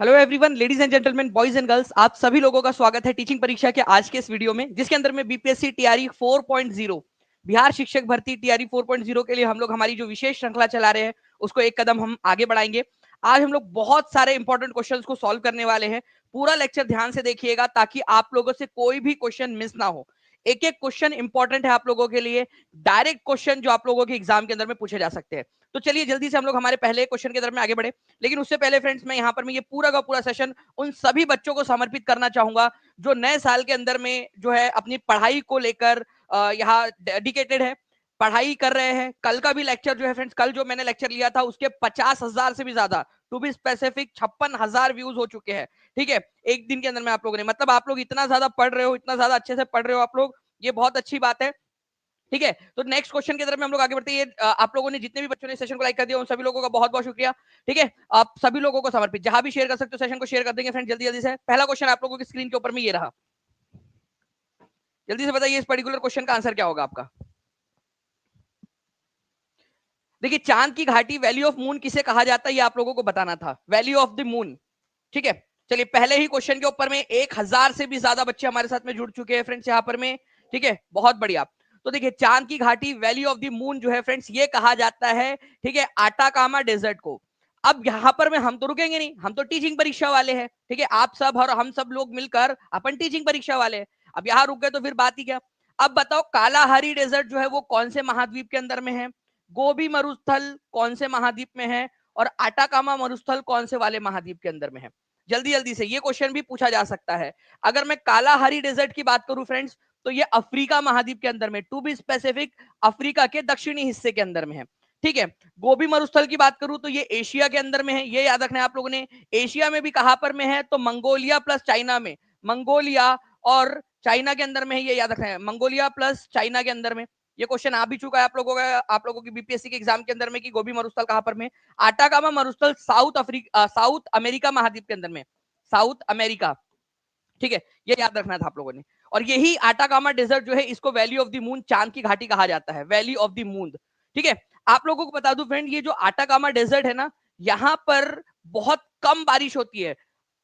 Hello everyone, ladies and gentleman, boys and girls, आप सभी लोगों का स्वागत है टीचिंग परीक्षा के आज के इस वीडियो में, जिसके अंदर में बीपीएससी टीआरई 4.0 बिहार शिक्षक भर्ती टीआरई 4.0 के लिए हम लोग हमारी जो विशेष श्रृंखला चला रहे हैं उसको एक कदम हम आगे बढ़ाएंगे। आज हम लोग बहुत सारे इंपॉर्टेंट क्वेश्चंस को सॉल्व करने वाले हैं। पूरा लेक्चर ध्यान से देखिएगा ताकि आप लोगों से कोई भी क्वेश्चन मिस ना हो। एक एक क्वेश्चन इंपॉर्टेंट है आप लोगों के लिए, डायरेक्ट क्वेश्चन जो आप लोगों के एग्जाम के अंदर में पूछे जा सकते हैं। तो चलिए जल्दी से हम लोग हमारे पहले क्वेश्चन की तरफ में आगे बढ़े। लेकिन उससे पहले फ्रेंड्स, मैं यहाँ पर ये पूरा का पूरा सेशन उन सभी बच्चों को समर्पित करना चाहूंगा जो नए साल के अंदर में जो है अपनी पढ़ाई को लेकर यहाँ डेडिकेटेड है, पढ़ाई कर रहे हैं। कल का भी लेक्चर जो है फ्रेंड्स, कल जो मैंने लेक्चर लिया था उसके 50,000 से भी ज्यादा, टू बी स्पेसिफिक 56,000 व्यूज हो चुके हैं। ठीक है, एक दिन के अंदर में आप लोगों ने, मतलब आप लोग इतना ज्यादा पढ़ रहे हो, इतना ज्यादा अच्छे से पढ़ रहे हो आप लोग, ये बहुत अच्छी बात है। ठीक है, तो नेक्स्ट क्वेश्चन की तरफ में हम लोग आगे बढ़ते हैं। आप लोगों ने जितने भी बच्चों ने सेशन को लाइक कर दिया उन सभी लोगों का बहुत बहुत शुक्रिया। ठीक है, आप सभी लोगों को समर्पित, जहां भी शेयर कर सकते हो सेशन को शेयर कर देंगे फ्रेंड, जल्दी जल्दी से। पहला क्वेश्चन आप लोगों की स्क्रीन के ऊपर में ये रहा, जल्दी से बताइए इस पर्टिकुलर क्वेश्चन का आंसर क्या होगा आपका। देखिए, चांद की घाटी, वैली ऑफ मून किसे कहा जाता है ये आप लोगों को बताना था, वैली ऑफ द मून। ठीक है, चलिए पहले ही क्वेश्चन के ऊपर में 1,000 से भी ज्यादा बच्चे हमारे साथ में जुड़ चुके हैं फ्रेंड्स यहाँ पर में। ठीक है, बहुत बढ़िया। तो देखिए, चांद की घाटी, वैली ऑफ द मून जो है फ्रेंड्स, ये कहा जाता है, ठीक है, आटाकामा डेजर्ट को। अब यहाँ पर में हम तो रुकेंगे नहीं, हम तो टीचिंग परीक्षा वाले हैं। ठीक है, आप सब और हम सब लोग मिलकर अपन टीचिंग परीक्षा वाले हैं। अब यहाँ रुक गए तो फिर बात ही क्या। अब बताओ, कालाहारी डेजर्ट जो है वो कौन से महाद्वीप के अंदर में है, गोबी मरुस्थल कौन से महाद्वीप में है, और आटाकामा मरुस्थल कौन से वाले महाद्वीप के अंदर में है। जल्दी जल्दी से, ये क्वेश्चन भी पूछा जा सकता है। अगर मैं कालाहारी डेजर्ट की बात करूं फ्रेंड्स, तो ये अफ्रीका महाद्वीप के अंदर में, टू बी स्पेसिफिक अफ्रीका के दक्षिणी हिस्से के अंदर में है। ठीक है, गोबी मरुस्थल की बात करूं तो ये एशिया के अंदर में है, ये याद रखना है आप लोगों ने। एशिया में भी कहां पर में है, तो मंगोलिया प्लस चाइना में, मंगोलिया और चाइना के अंदर में है, ये याद रखना है, मंगोलिया प्लस चाइना के अंदर में। ये क्वेश्चन आ भी चुका है आप लोगों की बीपीएससी के एग्जाम के अंदर में कि गोबी मरुस्थल कहां पर में। आटाकामा मरुस्थल साउथ अमेरिका महाद्वीप के अंदर में, साउथ अमेरिका। ठीक है, ये याद रखना था आप लोगों ने। और यही आटाकामा डेजर्ट जो है, इसको वैली ऑफ द मून, चांद की घाटी कहा जाता है, वैली ऑफ द मून। ठीक है, आप लोगों को बता दूं फ्रेंड, ये जो आटाकामा डेजर्ट है ना, यहाँ पर बहुत कम बारिश होती है,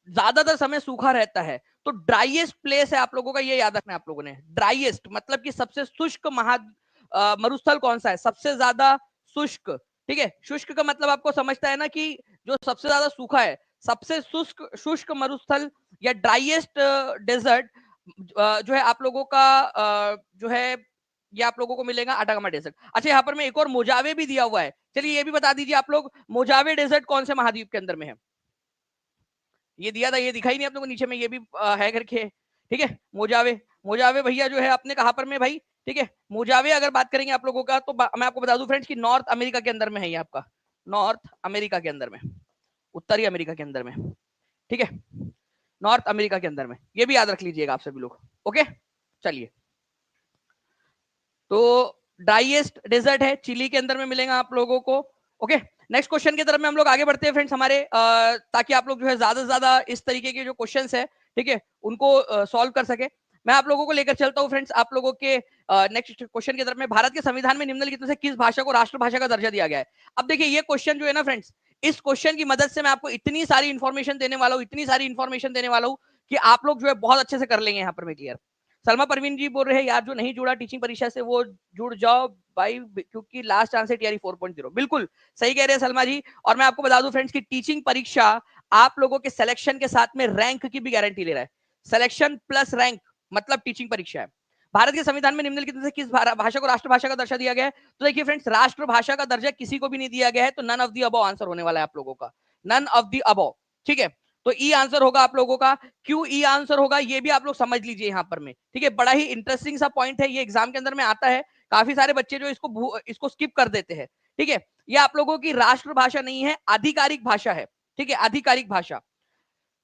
ज्यादातर समय सूखा रहता है। तो ड्राइएस्ट प्लेस है आप लोगों का, ये याद रखना है आप लोगों ने। ड्राइएस्ट मतलब कि सबसे शुष्क मरुस्थल कौन सा है, सबसे ज्यादा शुष्क। ठीक है, शुष्क का मतलब आपको समझता है ना कि जो सबसे ज्यादा सूखा है, सबसे शुष्क शुष्क मरुस्थल या ड्राइएस्ट डेजर्ट जो है आप लोगों का जो है, ये आप लोगों को मिलेगा आटाकामा डेजर्ट। अच्छा, यहाँ पर मैं एक और मोजावे भी दिया हुआ है, चलिए ये भी बता दीजिए आप लोग, मोजावे डेजर्ट कौन से महाद्वीप के अंदर में है। ये दिया था, ये दिखाई नहीं आप लोगों को नीचे में, ये भी है करके। ठीक है, मोजावे, मोजावे भैया जो है आपने कहा पर में भाई। ठीक है, मोजावे अगर बात करेंगे आप लोगों का, तो मैं आपको बता दूं फ्रेंड्स कि नॉर्थ अमेरिका के अंदर में है ये आपका, नॉर्थ अमेरिका के अंदर में, उत्तरी अमेरिका के अंदर में। ठीक है, नॉर्थ अमेरिका के अंदर में, ये भी याद रख लीजिएगा आप सभी लोग। ओके, चलिए, तो ड्राइएस्ट डेजर्ट है, चिली के अंदर में मिलेगा आप लोगों को। ओके, नेक्स्ट क्वेश्चन की तरफ में हम लोग आगे बढ़ते हैं फ्रेंड्स हमारे, ताकि आप लोग जो है ज्यादा से ज्यादा इस तरीके के जो क्वेश्चंस है, ठीक है, उनको सॉल्व कर सके। मैं आप लोगों को लेकर चलता हूं फ्रेंड्स आप लोगों के नेक्स्ट क्वेश्चन की तरफ में। भारत के संविधान में निम्नलिखित में से किस भाषा को राष्ट्रभाषा का दर्जा दिया गया है। अब देखिए, ये क्वेश्चन जो है ना फ्रेंड्स, इस क्वेश्चन की मदद से मैं आपको इतनी सारी इंफॉर्मेशन देने वाला हूँ, इतनी सारी इंफॉर्मेशन देने वाला हूँ कि आप लोग जो है बहुत अच्छे से कर लेंगे यहाँ पर मैं क्लियर। सलमा परवीन जी बोल रहे हैं, यार जो नहीं जुड़ा टीचिंग परीक्षा से वो जुड़ जाओ भाई, क्योंकि लास्ट चांस है टीआरई 4.0। बिल्कुल सही कह रहे हैं सलमा जी। और मैं आपको बता दूं फ्रेंड्स कि टीचिंग परीक्षा आप लोगों के सिलेक्शन के साथ में रैंक की भी गारंटी ले रहा है। सिलेक्शन प्लस रैंक मतलब टीचिंग परीक्षा है। भारत के संविधान में निम्नलिखित में से किस भाषा को राष्ट्रभाषा का दर्जा दिया गया है। तो देखिए फ्रेंड्स, राष्ट्रभाषा का दर्जा किसी को भी नहीं दिया गया है, तो none of the above answer होने वाला है आप लोगों का, नन ऑफ दी अबव। ठीक है, तो ई आंसर होगा आप लोगों का। क्यों ई आंसर होगा ये भी आप लोग समझ लीजिए यहाँ पर में। ठीक है, बड़ा ही इंटरेस्टिंग सा पॉइंट है, ये एग्जाम के अंदर में आता है, काफी सारे बच्चे जो इसको स्किप कर देते हैं। ठीक है, ये आप लोगों की राष्ट्रभाषा नहीं है, आधिकारिक भाषा है। ठीक है, आधिकारिक भाषा।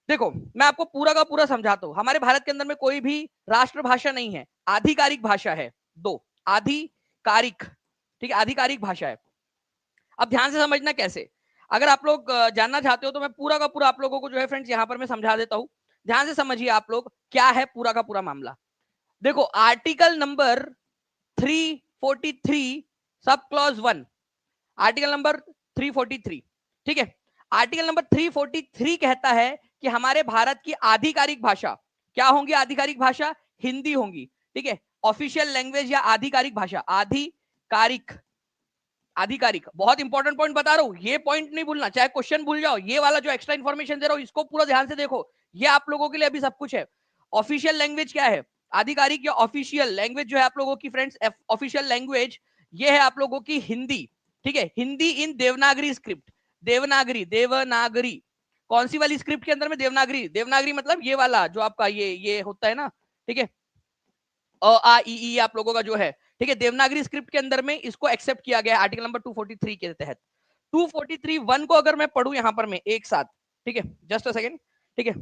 देखो, मैं आपको पूरा का पूरा समझाता हूं, हमारे भारत के अंदर में कोई भी राष्ट्रभाषा नहीं है, आधिकारिक भाषा है। दो, आधिकारिक, ठीक है, आधिकारिक भाषा है। अब ध्यान से समझना कैसे, अगर आप लोग जानना चाहते हो तो मैं पूरा का पूरा आप लोगों को जो है फ्रेंड्स यहाँ पर मैं समझा देता हूँ। ध्यान से समझिए आप लोग, क्या है पूरा का पूरा मामला। देखो, article number 343 sub clause 1, article number 343। ठीक है, आर्टिकल नंबर 343 कहता है कि हमारे भारत की आधिकारिक भाषा क्या होंगी? आधिकारिक भाषा हिंदी होंगी, ठीक है। ऑफिशियल लैंग्वेज या आधिकारिक भाषा, आधिकारिक, आधिकारिक, बहुत इंपॉर्टेंट पॉइंट बता रहा हूं, ये पॉइंट नहीं भूलना, चाहे क्वेश्चन भूल जाओ, ये वाला जो एक्स्ट्रा इन्फॉर्मेशन दे रहा हूं इसको पूरा ध्यान से देखो, ये आप लोगों के लिए अभी सब कुछ है। ऑफिशियल लैंग्वेज क्या है? आधिकारिक या ऑफिशियल लैंग्वेज जो है आप लोगों की फ्रेंड्स, ऑफिशियल लैंग्वेज ये है आप लोगों की हिंदी, ठीक है। हिंदी इन देवनागरी स्क्रिप्ट, देवनागरी, देवनागरी कौन सी वाली स्क्रिप्ट के अंदर में? देवनागरी, देवनागरी मतलब ये वाला जो आपका ये होता है ना, ठीक है, अ आ ई ई आप लोगों का जो है, ठीक है, देवनागरी स्क्रिप्ट के अंदर में इसको एक्सेप्ट किया गया है आर्टिकल नंबर 243 के तहत। 243(1) को अगर मैं पढ़ूं यहां पर मैं एक साथ, ठीक है, जस्ट अ सेकंड, ठीक है,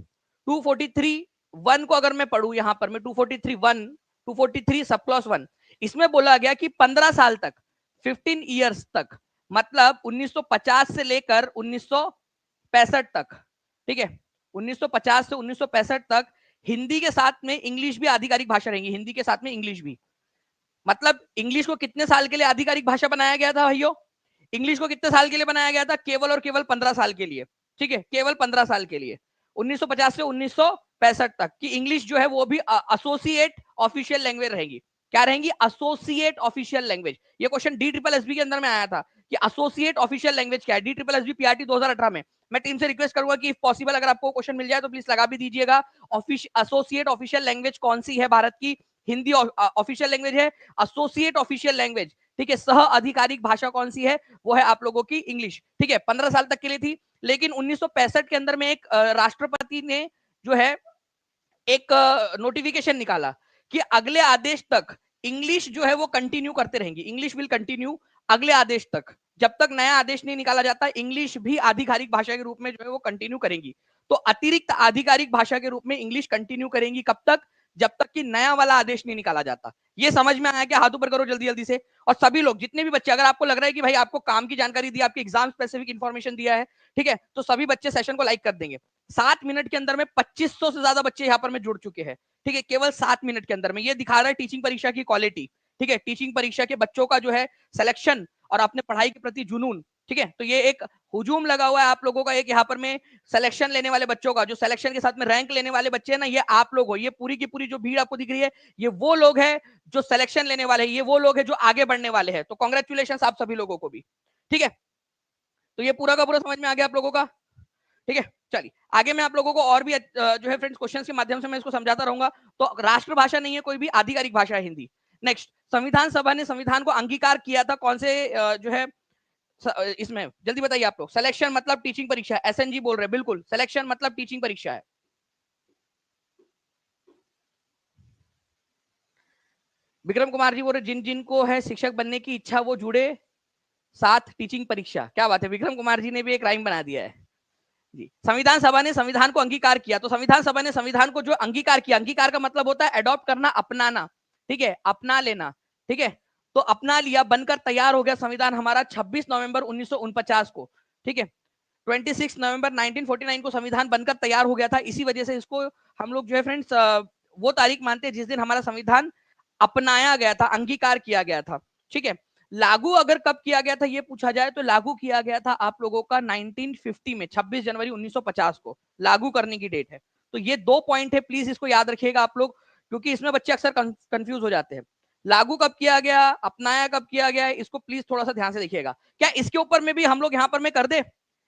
243(1) को अगर मैं पढ़ूं यहां पर मैं 243(1), 243 सब क्लॉज 1, इसमें बोला गया कि 15 साल तक, 15 ईयर्स तक, मतलब 1950 से लेकर 1965 तक, ठीक है, 1950 से 1965 तक हिंदी के साथ में इंग्लिश भी आधिकारिक भाषा रहेंगी, हिंदी के साथ में इंग्लिश भी। मतलब इंग्लिश को कितने साल के लिए आधिकारिक भाषा बनाया गया था भाइयों? इंग्लिश को कितने साल के लिए बनाया गया था? केवल और केवल 15 साल के लिए, ठीक है, केवल 15 साल के लिए, 1950 से 1965 तक की इंग्लिश जो है वो भी एसोसिएट ऑफिशियल लैंग्वेज रहेगी। क्या रहेंगी? Associate official language. ये क्वेश्चन DSSB के अंदर में आया था कि एसोसिएट ऑफिशियल लैंग्वेज क्या है, DSSB PRT 2018 में। मैं टीम से रिक्वेस्ट करूंगा कि इफ पॉसिबल अगर आपको क्वेश्चन मिल जाए तो प्लीज लगा भी दीजिएगा। एसोसिएट ऑफिशियल लैंग्वेज कौन सी है भारत की? हिंदी ऑफिशियल लैंग्वेज है। एसोसिएट ऑफिशियल लैंग्वेज, ठीक है, सह आधिकारिक भाषा कौन सी है? वो है आप लोगों की इंग्लिश, ठीक है। 15 साल तक के लिए थी, लेकिन 1965 के अंदर में एक राष्ट्रपति ने जो है एक नोटिफिकेशन निकाला कि अगले आदेश तक इंग्लिश जो है वो कंटिन्यू करते रहेंगी, इंग्लिश विल कंटिन्यू अगले आदेश तक, जब तक नया आदेश नहीं निकाला जाता इंग्लिश भी आधिकारिक भाषा के रूप में जो है वो कंटिन्यू करेंगी। तो अतिरिक्त आधिकारिक भाषा के रूप में इंग्लिश कंटिन्यू करेंगी कब तक? जब तक कि नया वाला आदेश नहीं निकाला जाता। ये समझ में आया क्या? हाथ ऊपर करो जल्दी जल्दी से। और सभी लोग जितने भी बच्चे, अगर आपको लग रहा है कि भाई आपको काम की जानकारी दी, आपकी एग्जाम स्पेसिफिक इन्फॉर्मेशन दिया है, ठीक है, तो सभी बच्चे सेशन को लाइक कर देंगे। 7 मिनट के अंदर में 2500 से ज्यादा बच्चे यहाँ पर में जुड़ चुके हैं, ठीक है, केवल 7 मिनट के अंदर में। ये दिखा रहा है टीचिंग परीक्षा की क्वालिटी, ठीक है, टीचिंग परीक्षा के बच्चों का जो है सिलेक्शन और अपने पढ़ाई के प्रति जुनून, ठीक है। तो ये एक हुजूम लगा हुआ है आप लोगों का, एक यहाँ पर में सिलेक्शन लेने वाले बच्चों का, जो सिलेक्शन के साथ में रैंक लेने वाले बच्चे हैं ना, ये आप लोग हो। ये पूरी की पूरी जो भीड़ आपको दिख रही है, ये वो लोग हैं जो सिलेक्शन लेने वाले हैं, ये वो लोग हैं जो आगे बढ़ने वाले हैं। तो कॉन्ग्रेचुलेशन आप सभी लोगों को भी, ठीक है। तो ये पूरा का पूरा समझ में आ गया आप लोगों का, ठीक है। चलिए आगे मैं आप लोगों को और भी जो है फ्रेंड्स क्वेश्चंस के माध्यम से मैं इसको समझाता रहूंगा। तो राष्ट्रभाषा नहीं है कोई भी, आधिकारिक भाषा है हिंदी। नेक्स्ट, संविधान सभा ने संविधान को अंगीकार किया था कौन से जो है इसमें? जल्दी बताइए आप लोग। सिलेक्शन मतलब टीचिंग परीक्षा, SNG बोल रहे हैं, बिल्कुल सिलेक्शन मतलब टीचिंग परीक्षा है। विक्रम कुमार जी बोल रहे जिन जिन को है शिक्षक बनने की इच्छा वो जुड़े साथ टीचिंग परीक्षा। क्या बात है, विक्रम कुमार जी ने भी एक राइम बना दिया है जी। संविधान सभा ने संविधान को अंगीकार किया, तो संविधान सभा ने संविधान को जो अंगीकार किया, अंगीकार का मतलब होता है अडॉप्ट करना, अपनाना, ठीक है, अपना लेना, ठीक है। तो अपना लिया, बनकर तैयार हो गया संविधान हमारा 26 नवंबर 1949 को, ठीक है। 26 नवंबर 1949 को संविधान बनकर तैयार हो गया था। इसी वजह से इसको हम लोग जो है फ्रेंड्स वो तारीख मानते हैं जिस दिन हमारा संविधान अपनाया गया था, अंगीकार किया गया था, ठीक है। लागू अगर कब किया गया था ये पूछा जाए तो लागू किया गया था आप लोगों का 1950 में, 26 जनवरी 1950 को लागू करने की डेट है। तो ये 2 पॉइंट है, प्लीज इसको याद रखिएगा आप लोग, क्योंकि इसमें बच्चे अक्सर कंफ्यूज हो जाते हैं। लागू कब किया गया, अपनाया कब किया गया है, इसको प्लीज थोड़ा सा ध्यान से देखिएगा। क्या इसके ऊपर में भी हम लोग यहाँ पर में कर दे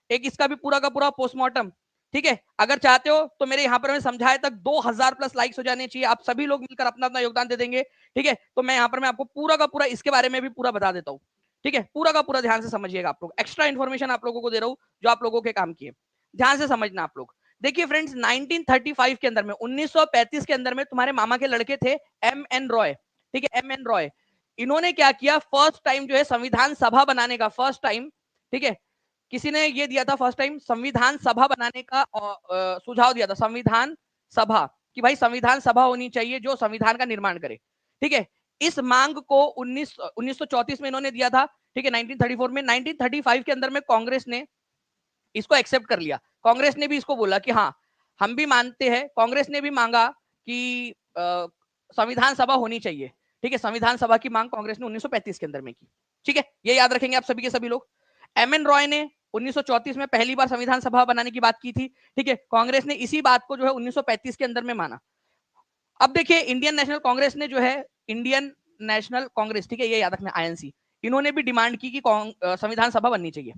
एक इसका भी पूरा का पूरा पोस्टमार्टम, ठीक है। अगर चाहते हो तो मेरे यहाँ पर मैं समझाए तक 2000 प्लस लाइक्स हो जाने चाहिए, आप सभी लोग मिलकर अपना अपना योगदान दे देंगे, ठीक है। तो मैं यहाँ पर मैं आपको पूरा का पूरा इसके बारे में भी पूरा बता देता हूँ, ठीक है। पूरा का पूरा ध्यान से समझिएगा आप लोग, एक्स्ट्रा इन्फॉर्मेशन आप लोगों को दे रहा हूँ जो आप लोगों के काम की है, ध्यान से समझना आप लोग। देखिए फ्रेंड्स 1935 के अंदर में, 1935 के अंदर में तुम्हारे मामा के लड़के थे MN रॉय, ठीक है, MN रॉय। इन्होंने क्या किया, फर्स्ट टाइम जो है संविधान सभा बनाने का, फर्स्ट टाइम, ठीक है, किसी ने ये दिया था फर्स्ट टाइम संविधान सभा बनाने का सुझाव दिया था, संविधान सभा, कि भाई संविधान सभा होनी चाहिए जो संविधान का निर्माण करे, ठीक है। इस मांग को 1934 में इन्होंने दिया था, ठीक है, 1934 में। 1935 के अंदर में कांग्रेस ने इसको एक्सेप्ट कर लिया। कांग्रेस ने भी इसको बोला कि हाँ हम भी मानते हैं, कांग्रेस ने भी मांगा कि संविधान सभा होनी चाहिए, ठीक है। संविधान सभा की मांग कांग्रेस ने 1935 के अंदर में की, ठीक है। ये याद रखेंगे आप सभी के सभी लोग। MN रॉय ने 1934 में पहली बार संविधान सभा बनाने की बात की थी, ठीक है। कांग्रेस ने इसी बात को जो है 1935 के अंदर में माना। अब देखिए इंडियन नेशनल कांग्रेस ने जो है, इंडियन नेशनल कांग्रेस, ठीक है, ये याद रखना, आईएनसी, इन्होंने भी डिमांड की कि संविधान सभा बननी चाहिए।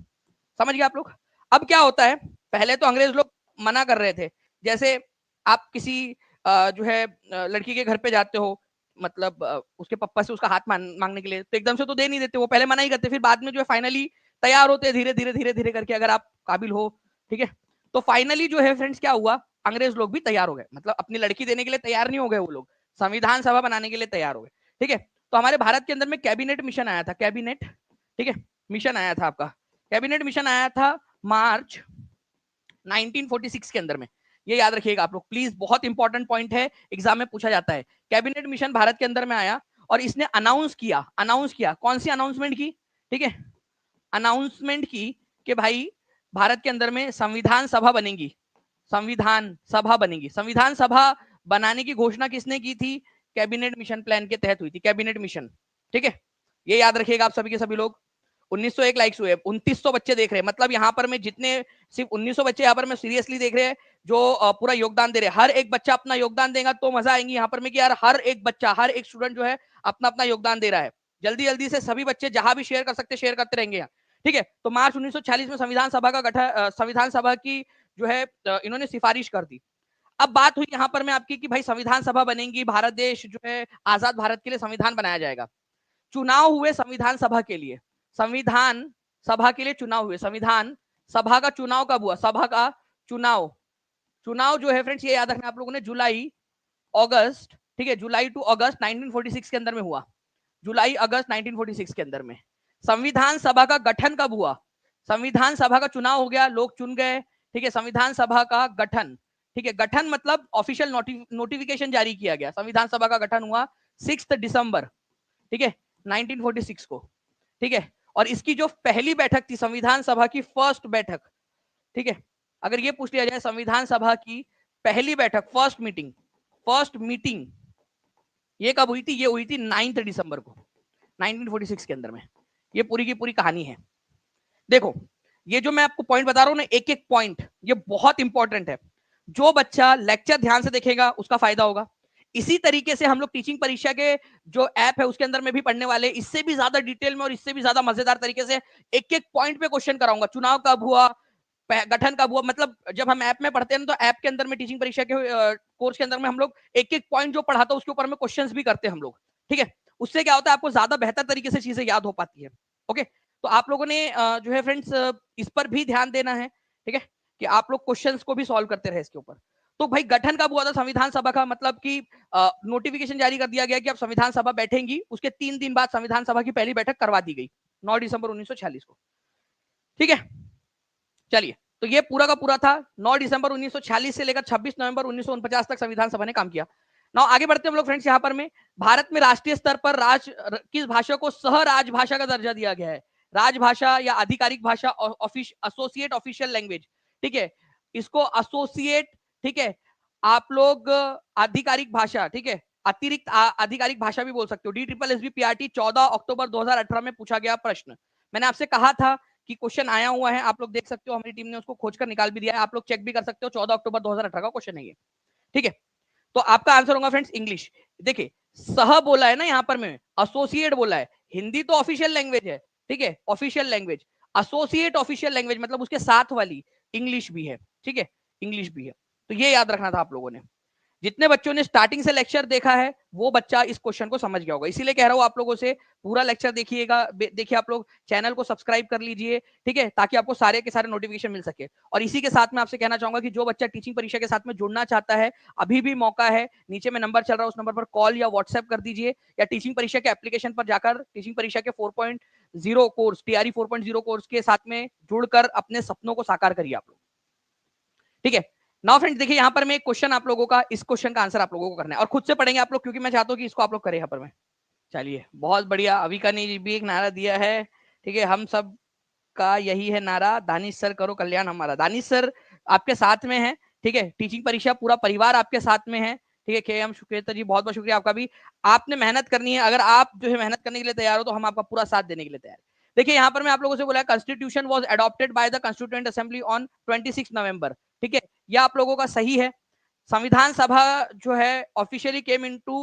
समझ गए आप लोग। अब क्या होता है, पहले तो अंग्रेज लोग मना कर रहे थे। जैसे आप किसी जो है लड़की के घर पे जाते हो, मतलब उसके पप्पा से उसका हाथ मांगने के लिए, तो एकदम से तो दे नहीं देते, वो पहले मना ही करते, फिर बाद में जो है फाइनली तैयार होते हैं, धीरे धीरे धीरे धीरे करके, अगर आप काबिल हो, ठीक है। तो फाइनली जो है फ्रेंड्स क्या हुआ, अंग्रेज लोग भी तैयार हो गए, मतलब अपनी लड़की देने के लिए तैयार नहीं हो गए वो लोग, संविधान सभा बनाने के लिए तैयार हो गए, ठीक है। तो हमारे भारत के अंदर में कैबिनेट मिशन आया था, कैबिनेट, ठीक है, मिशन आया था आपका, कैबिनेट मिशन आया था मार्च 1946 के अंदर में। ये याद रखिएगा आप लोग प्लीज, बहुत इंपॉर्टेंट पॉइंट है, एग्जाम में पूछा जाता है। कैबिनेट मिशन भारत के अंदर में आया और इसने अनाउंस किया, कौन सी अनाउंसमेंट की, ठीक है, अनाउंसमेंट की कि भाई भारत के अंदर में संविधान सभा बनेगी, संविधान सभा बनेगी। संविधान सभा बनाने की घोषणा किसने की थी, कैबिनेट मिशन प्लान के तहत हुई थी, कैबिनेट मिशन, ठीक है। ये याद रखिएगा आप सभी के सभी लोग। 1901 लाइक्स हुए, 2900 बच्चे देख रहे हैं, मतलब यहाँ पर मैं जितने सिर्फ 1900 बच्चे यहाँ पर मैं सीरियसली देख रहे हैं, जो पूरा योगदान दे रहे हैं, हर एक बच्चा अपना योगदान देगा तो मजा आएंगी यहाँ पर में कि यार हर एक बच्चा, हर एक स्टूडेंट जो है अपना अपना योगदान दे रहा है। जल्दी जल्दी से सभी बच्चे जहां भी शेयर कर सकते शेयर करते रहेंगे यहाँ, ठीक है। तो मार्च 1946 में संविधान सभा का गठन, संविधान सभा की जो है इन्होंने सिफारिश कर दी। अब बात हुई यहाँ पर मैं आपकी कि भाई संविधान सभा बनेगी, भारत देश जो है आजाद भारत के लिए संविधान बनाया जाएगा। चुनाव हुए संविधान सभा के लिए, संविधान सभा के लिए चुनाव हुए। संविधान सभा का चुनाव कब हुआ, सभा का चुनाव, चुनाव जो है फ्रेंड्स ये याद रखना आप लोगों ने, जुलाई अगस्त, ठीक है, जुलाई टू अगस्त 1946 के अंदर में हुआ, जुलाई अगस्त 1946 के अंदर में। संविधान सभा का गठन कब हुआ, संविधान सभा का चुनाव हो गया, लोग चुन गए, ठीक है, संविधान सभा का गठन, ठीक है, गठन मतलब ऑफिशियल नोटिफिकेशन जारी किया गया, संविधान सभा का गठन हुआ 6 दिसंबर, ठीक है, 1946 को, ठीक है। और इसकी जो पहली बैठक थी संविधान सभा की, फर्स्ट बैठक, ठीक है, अगर ये पूछ लिया जाए संविधान सभा की पहली बैठक, फर्स्ट मीटिंग ये कब हुई थी, ये हुई थी 9 दिसंबर को 1946 के अंदर में। ये पूरी की पूरी कहानी है। देखो ये जो मैं आपको पॉइंट बता रहा हूं ना, एक एक पॉइंट ये बहुत इंपॉर्टेंट है। जो बच्चा लेक्चर ध्यान से देखेगा उसका फायदा होगा। इसी तरीके से हम लोग टीचिंग परीक्षा के जो ऐप है उसके अंदर में भी पढ़ने वाले, इससे भी ज्यादा डिटेल में और इससे भी ज्यादा मजेदार तरीके से एक एक पॉइंट पे क्वेश्चन कराऊंगा। चुनाव कब हुआ, गठन कब हुआ, मतलब जब हम ऐप में पढ़ते हैं तो ऐप के अंदर में टीचिंग परीक्षा के कोर्स के अंदर में हम लोग एक एक पॉइंट जो पढ़ाता है उसके ऊपर में क्वेश्चंस भी करते हैं हम लोग, ठीक है। उससे क्या होता है, आपको ज्यादा बेहतर तरीके से चीजें याद हो पाती है। ओके, तो आप लोगों ने जो है फ्रेंड्स इस पर भी ध्यान देना है, ठीक है, कि आप लोग क्वेश्चंस को भी सॉल्व करते रहे इसके ऊपर। तो भाई गठन कब हुआ था संविधान सभा का, मतलब कि नोटिफिकेशन जारी कर दिया गया कि अब संविधान सभा बैठेंगी, उसके 3 दिन बाद संविधान सभा की पहली बैठक करवा दी गई 9 दिसंबर 1946 को, ठीक है। चलिए, तो ये पूरा का पूरा था 9 दिसंबर 1946 से लेकर 26 नवंबर 1949 तक संविधान सभा ने काम किया। नाउ आगे बढ़ते हैं हम लोग फ्रेंड्स। यहाँ पर में भारत में राष्ट्रीय स्तर पर किस भाषा को सह राजभाषा का दर्जा दिया गया है, राजभाषा या आधिकारिक भाषा, एसोसिएट ऑफिशियल लैंग्वेज, ठीक है, इसको एसोसिएट, ठीक है, आप लोग आधिकारिक भाषा, ठीक है, अतिरिक्त आधिकारिक भाषा भी बोल सकते हो। DSSB-PRT 14 अक्टूबर 2018 में पूछा गया प्रश्न। मैंने आपसे कहा था कि क्वेश्चन आया हुआ है, आप लोग देख सकते हो, हमारी टीम ने उसको खोजकर निकाल भी दिया है, आप लोग चेक भी कर सकते हो। 14 अक्टूबर 2018 का क्वेश्चन है ये, ठीक है। तो आपका आंसर होगा फ्रेंड्स इंग्लिश। देखिए सह बोला है ना यहाँ पर, में एसोसिएट बोला है, हिंदी तो ऑफिशियल लैंग्वेज है, ठीक है, official language, associate official language मतलब उसके साथ वाली इंग्लिश भी है, ठीक है, इंग्लिश भी है। तो ये याद रखना था आप लोगों ने। जितने बच्चों ने स्टार्टिंग से लेक्चर देखा है वो बच्चा इस क्वेश्चन को समझ गया होगा, इसीलिए कह रहा हूं आप लोगों से पूरा लेक्चर देखिएगा, देखिए आप लोग चैनल को सब्सक्राइब कर लीजिए, ठीक है, ताकि आपको सारे के सारे नोटिफिकेशन मिल सके। और इसी के साथ में आपसे कहना चाहूंगा कि जो बच्चा टीचिंग परीक्षा के साथ में जुड़ना चाहता है, अभी भी मौका है, नीचे में नंबर चल रहा है, उस नंबर पर कॉल या व्हाट्सएप कर दीजिए, या टीचिंग परीक्षा के एप्लीकेशन पर जाकर टीचिंग परीक्षा के 4.0 कोर्स, TRE 4.0 कोर्स के साथ में जुड़कर अपने सपनों को साकार करिए आप लोग, ठीक है। नाउ फ्रेंड्स देखिए यहाँ पर मैं एक क्वेश्चन आप लोगों का, इस क्वेश्चन का आंसर आप लोगों को करना है और खुद से पढ़ेंगे आप लोग, क्योंकि मैं चाहता हूँ कि इसको आप लोग करें यहाँ पर में। चलिए बहुत बढ़िया, अविका ने भी एक नारा दिया है, ठीक है, हम सब का यही है नारा, दानिश सर करो कल्याण हमारा। दानिश सर आपके साथ में है, ठीक है, टीचिंग परीक्षा पूरा परिवार आपके साथ में है, ठीक है। KM शुक्रिया जी, बहुत बहुत शुक्रिया आपका भी। आपने मेहनत करनी है, अगर आप जो है मेहनत करने के लिए तैयार हो तो हम आपका पूरा साथ देने के लिए तैयार है। देखिए यहाँ पर मैं आप लोगों से बोला constitution was adopted by the constituent assembly on 26 नवंबर, ठीक है, यह आप लोगों का सही है। संविधान सभा जो है ऑफिशियली केम इनटू,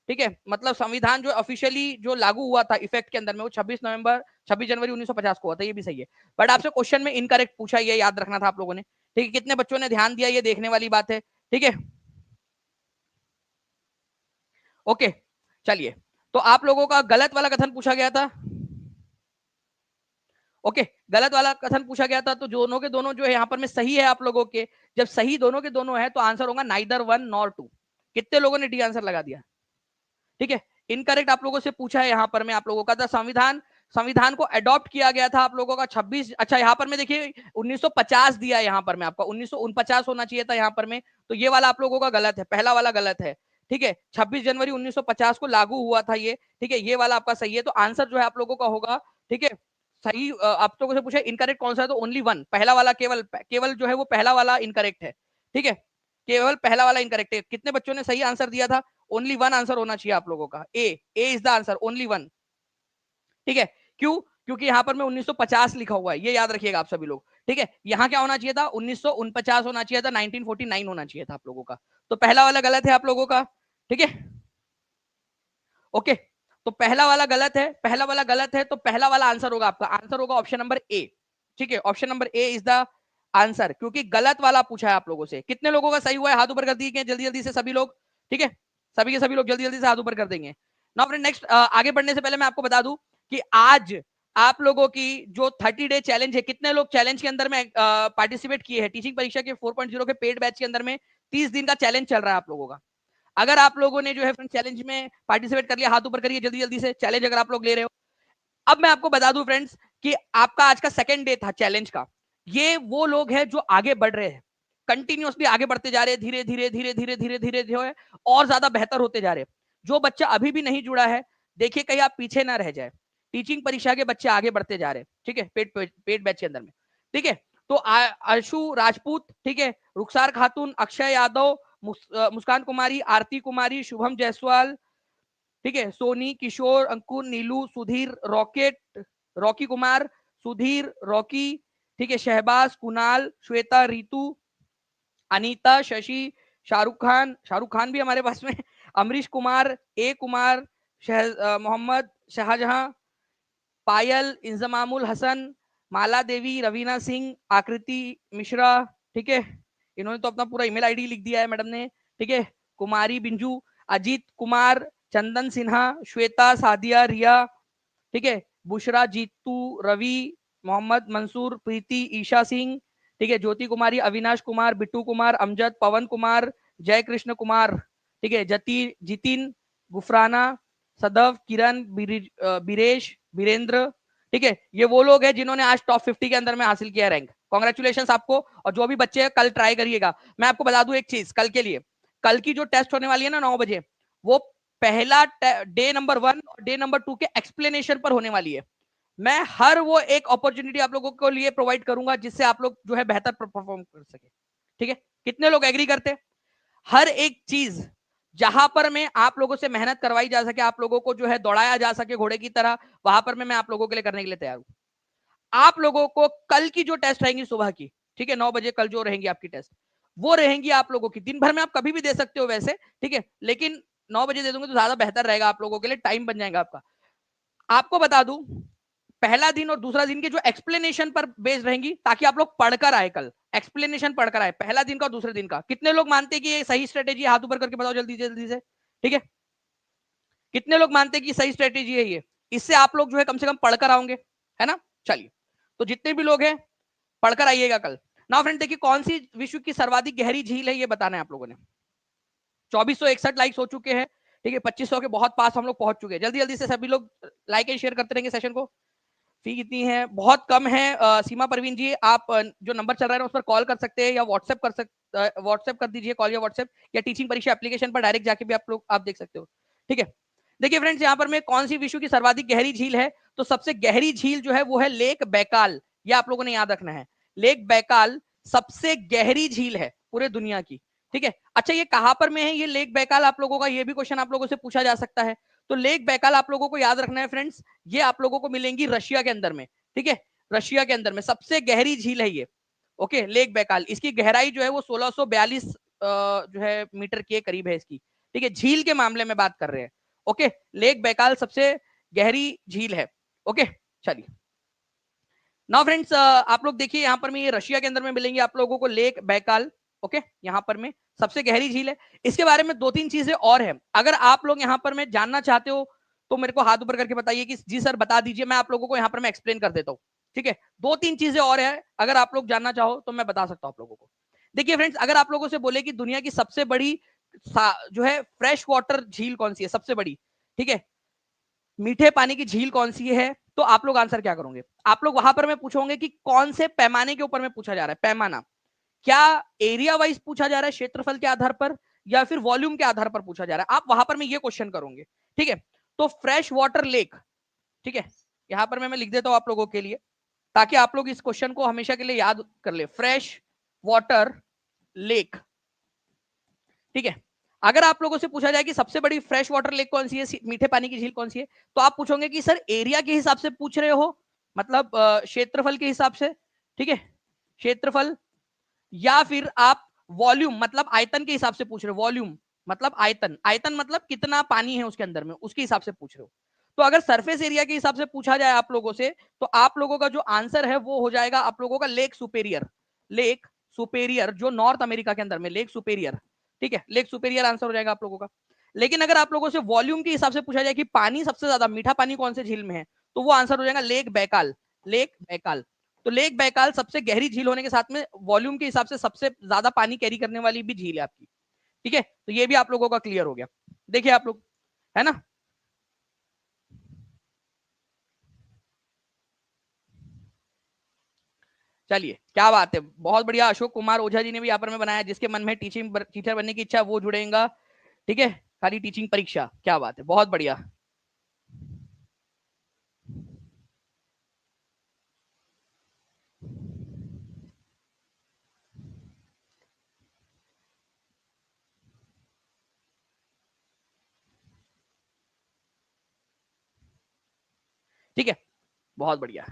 ठीक है, मतलब संविधान जो ऑफिशियली जो लागू हुआ था इफेक्ट के अंदर में वो 26 जनवरी 1950 को हुआ था, ये भी सही है। बट आपसे क्वेश्चन में इनकरेक्ट पूछा, ये याद रखना था आप लोगों ने, ठीक है। कितने बच्चों ने ध्यान दिया, ये देखने वाली बात है, ठीक है। ओके, चलिए, तो आप लोगों का गलत वाला कथन पूछा गया था। ओके, गलत वाला कथन पूछा गया था, तो दोनों के दोनों जो है यहाँ पर में सही है आप लोगों के। जब सही दोनों के दोनों है तो आंसर होगा नाइदर वन नॉर टू। कितने लोगों ने डी आंसर लगा दिया, ठीक है। इनकरेक्ट आप लोगों से पूछा है यहाँ पर में आप लोगों का था संविधान को अडॉप्ट किया गया था आप लोगों का 26, अच्छा यहाँ पर में देखिए 1950 दिया है, यहाँ पर में आपका 1949 होना चाहिए था यहाँ पर में, तो ये वाला आप लोगों का गलत है, पहला वाला गलत है, ठीक है। 26 जनवरी 1950 को लागू हुआ था ये, ठीक है, ये वाला आपका सही है। तो आंसर जो है आप लोगों का होगा, ठीक है, सही। आप लोगों से पूछा इनकरेक्ट कौन सा है, तो ओनली वन, पहला वाला, केवल जो है वो पहला वाला इनकरेक्ट है, ठीक है, केवल पहला वाला इनकरेक्ट है। कितने बच्चों ने सही आंसर दिया था, ओनली वन आंसर होना चाहिए आप लोगों का, A is the answer, only one, ठीक है। क्यों, क्योंकि यहाँ पर में 1950 लिखा हुआ है, ये याद रखिएगा आप सभी लोग, ठीक है। यहाँ क्या होना चाहिए था, 1949 होना चाहिए था, 1949 होना चाहिए था आप लोगों का, तो पहला वाला गलत है आप लोगों का, ठीक है। ओके, तो पहला वाला गलत है, पहला वाला गलत है, तो पहला वाला आंसर होगा आपका, आंसर होगा ऑप्शन नंबर ए, ठीक है, option number A is the answer, क्योंकि गलत वाला पूछा है आप लोगों से। कितने लोगों का सही हुआ है, हाथ ऊपर कर दिए जल्दी जल्दी से सभी लोग, ठीक है, सभी के सभी लोग जल्दी जल्दी से हाथ ऊपर कर देंगे। नाउ फ्रेंड नेक्स्ट, आगे बढ़ने से पहले मैं आपको बता दूं कि आज आप लोगों की जो 30 डे चैलेंज है, कितने लोग चैलेंज के अंदर में पार्टिसिपेट किए हैं, टीचिंग परीक्षा के 4.0 के पेड बैच के अंदर में 30 दिन का चैलेंज चल रहा है आप लोगों का। अगर आप लोगों ने जो है फ्रेंड चैलेंज में पार्टिसिपेट कर लिया, हाथ ऊपर करिए जल्दी जल्दी से, चैलेंज अगर आप लोग ले रहे हो। अब मैं आपको बता दूं फ्रेंड्स कि आपका आज का सेकंड डे था चैलेंज का। ये वो लोग हैं जो आगे बढ़ रहे हैं, कंटिन्यूअसली आगे बढ़ते जा रहे हैं, धीरे धीरे धीरे धीरे धीरे धीरे जो है और ज्यादा बेहतर होते जा रहे हैं। जो बच्चा अभी भी नहीं जुड़ा है, देखिए कहीं आप पीछे ना रह जाए, टीचिंग परीक्षा के बच्चे आगे बढ़ते जा रहे हैं, ठीक है, पेड बैच के अंदर में, ठीक है। तो आशु राजपूत, ठीक है, रुखसार खातून, अक्षय यादव, मुस्कान कुमारी, आरती कुमारी, शुभम जायसवाल, ठीक है, Soni, Kishore, Ankur, Neelu, Sudhir, Rocket, Rocky Kumar, Sudhir, Rocky, ठीक है, शहबाज, कुणाल, श्वेता, रितु, अनीता, शशि, शाहरुख खान भी हमारे पास में, अमरीश कुमार, ए कुमार, मोहम्मद शाहजहां, पायल, इंजमामुल हसन, माला देवी, रवीना सिंह, आकृति मिश्रा, ठीक है, इन्होंने तो अपना पूरा ईमेल आईडी लिख दिया है मैडम ने, ठीक है, कुमारी बिंजू, अजीत कुमार, चंदन सिन्हा, श्वेता, सादिया, रिया, ठीक है, बुशरा, जीतू, रवि, मोहम्मद मंसूर, प्रीति, ईशा सिंह, ठीक है, ज्योति कुमारी, अविनाश कुमार, बिट्टू कुमार, अमजद, पवन कुमार, जय कृष्ण कुमार, ठीक है, जितिन, गुफराना, सदव, किरण, बीरेश, बीरेंद्र, ठीक है, ये वो लोग हैं जिन्होंने आज टॉप 50 के अंदर में हासिल किया रैंक। कॉन्ग्रेचुलेशन आपको। और जो भी बच्चे कल ट्राई करिएगा, मैं आपको बता दूं एक चीज, कल के लिए, कल की जो टेस्ट होने वाली है ना 9 बजे, वो पहला डे नंबर 1 और डे नंबर 2 के एक्सप्लेनेशन पर होने वाली है। मैं हर वो एक अपॉर्चुनिटी आप लोगों को लिए प्रोवाइड करूंगा जिससे आप लोग जो है बेहतर परफॉर्म कर सके, ठीक है। कितने लोग एग्री करते? हर एक चीज जहां पर मैं आप लोगों से मेहनत करवाई जा सके, आप लोगों को जो है दौड़ाया जा सके घोड़े की तरह, वहां पर मैं आप लोगों के लिए करने के लिए तैयार हूं। आप लोगों को कल की जो टेस्ट रहेंगी सुबह की, ठीक है, 9 बजे कल जो रहेंगी आपकी टेस्ट, वो रहेंगी आप लोगों की, दिन भर में आप कभी भी दे सकते हो वैसे, ठीक है, लेकिन 9 बजे दे दूंगे तो ज्यादा बेहतर रहेगा आप लोगों के लिए, टाइम बन जाएगा आपका। आपको बता दूं, पहला दिन और दूसरा दिन के जो एक्सप्लेनेशन पर बेस्ड रहेंगी, ताकि आप लोग पढ़कर आए, कल एक्सप्लेनेशन पढ़कर आए, पहला दिन का और दूसरे दिन का। कितने लोग मानते हैं कि ये सही स्ट्रेटेजी, हाथ ऊपर करके बताओ जल्दी जल्दी से, ठीक है। कितने लोग मानते हैं कि सही स्ट्रेटेजी है ये, इससे आप लोग जो है कम से कम पढ़कर आओगे, है ना। चलिए, तो जितने भी लोग हैं पढ़कर आइएगा कल। नाउ फ्रेंड देखिए, कौन सी विश्व की सर्वाधिक गहरी झील है ये बताना है आप लोगों ने। 2461 लाइक्स हो चुके हैं, ठीक है, 2500 के बहुत पास हम लोग पहुंच चुके हैं। जल्दी जल्दी से सभी लोग लाइक एंड शेयर करते रहेंगे सेशन को। फी कितनी है? बहुत कम है। सीमा परवीन जी, आप जो नंबर चल रहा है ना उस पर कॉल कर सकते हैं या व्हाट्सएप कर दीजिए, कॉल या व्हाट्सएप, या टीचिंग परीक्षा एप्लीकेशन पर डायरेक्ट जाके भी आप देख सकते हो, ठीक है। देखिए फ्रेंड्स, यहाँ पर में कौन सी विश्व की सर्वाधिक गहरी झील है, तो सबसे गहरी झील जो है वो है लेक बैकाल। ये आप लोगों ने याद रखना है, लेक बैकाल सबसे गहरी झील है पूरे दुनिया की, ठीक है। अच्छा, ये कहां पर में है ये लेक बैकाल? आप लोगों का ये भी क्वेश्चन आप लोगों से पूछा जा सकता है। तो लेक बैकाल आप लोगों को याद रखना है फ्रेंड्स, ये आप लोगों को मिलेंगी रशिया के अंदर में, ठीक है, रशिया के अंदर में सबसे गहरी झील है ये, ओके, लेक बैकाल। इसकी गहराई जो है वो 1642 जो है मीटर के करीब है इसकी, ठीक है, झील के मामले में बात कर रहे हैं, ओके, लेक बैकाल सबसे गहरी झील है, ओके। चलिए नाउ फ्रेंड्स, आप लोग देखिए यहाँ पर में ये रशिया के अंदर में मिलेंगे आप लोगों को लेक बैकाल, ओके, यहाँ पर में सबसे गहरी झील है। इसके बारे में 2-3 चीजें और है, अगर आप लोग यहाँ पर में जानना चाहते हो तो मेरे को हाथ ऊपर करके बताइए कि जी सर बता दीजिए, मैं आप लोगों को यहाँ पर मैं एक्सप्लेन कर देता हूँ, ठीक है। 2-3 चीजें और है, अगर आप लोग जानना चाहो तो मैं बता सकता हूँ आप लोगों को। देखिए फ्रेंड्स, अगर आप लोगों से बोले कि दुनिया की सबसे बड़ी जो है फ्रेश वाटर झील कौन सी है, सबसे बड़ी, ठीक है, मीठे पानी की झील कौन सी है, तो आप लोग आंसर क्या करोगे? आप लोग वहां पर मैं पूछोगे कि कौन से पैमाने के ऊपर में पूछा जा रहा है, पैमाना क्या एरिया वाइज पूछा जा रहा है, क्षेत्रफल के आधार पर, या फिर वॉल्यूम के आधार पर पूछा जा रहा है, आप वहां पर मैं ये क्वेश्चन करोगे, ठीक है। तो फ्रेश वाटर लेक, ठीक है, यहां पर मैं लिख देता हूं आप लोगों के लिए ताकि आप लोग इस क्वेश्चन को हमेशा के लिए याद कर ले, फ्रेश वाटर लेक, ठीक है। अगर आप लोगों से पूछा जाए कि सबसे बड़ी फ्रेश वाटर लेक कौन सी है, मीठे पानी की झील कौन सी है, तो आप पूछोगे कि सर एरिया के हिसाब से पूछ रहे हो, मतलब क्षेत्रफल के हिसाब से, ठीक है, क्षेत्रफल, या फिर आप वॉल्यूम मतलब आयतन के हिसाब से पूछ रहे हो, वॉल्यूम मतलब आयतन, आयतन मतलब कितना पानी है उसके अंदर में, उसके हिसाब से पूछ रहे हो। तो अगर सरफेस एरिया के हिसाब से पूछा जाए आप लोगों से, तो आप लोगों का जो आंसर है वो हो जाएगा आप लोगों का लेक सुपेरियर, लेक सुपेरियर जो नॉर्थ अमेरिका के अंदर में, लेक सुपेरियर, ठीक है, लेक सुपेरियर आंसर हो जाएगा आप लोगों का। लेकिन अगर आप लोगों से वॉल्यूम के हिसाब से पूछा जाए कि पानी सबसे ज्यादा मीठा पानी कौन से झील में है, तो वो आंसर हो जाएगा लेक बैकाल, लेक बैकाल। तो लेक बैकाल सबसे गहरी झील होने के साथ में वॉल्यूम के हिसाब से सबसे ज्यादा पानी कैरी करने वाली भी झील है आपकी, ठीक है। तो ये भी आप लोगों का क्लियर हो गया, देखिए आप लोग, है ना। चलिए क्या बात है, बहुत बढ़िया। अशोक कुमार ओझा जी ने भी यहाँ पर में बनाया, जिसके मन में टीचिंग टीचर बनने की इच्छा वो जुड़ेगा, ठीक है, खाली टीचिंग परीक्षा, क्या बात है, बहुत बढ़िया। ठीक है, बहुत बढ़िया।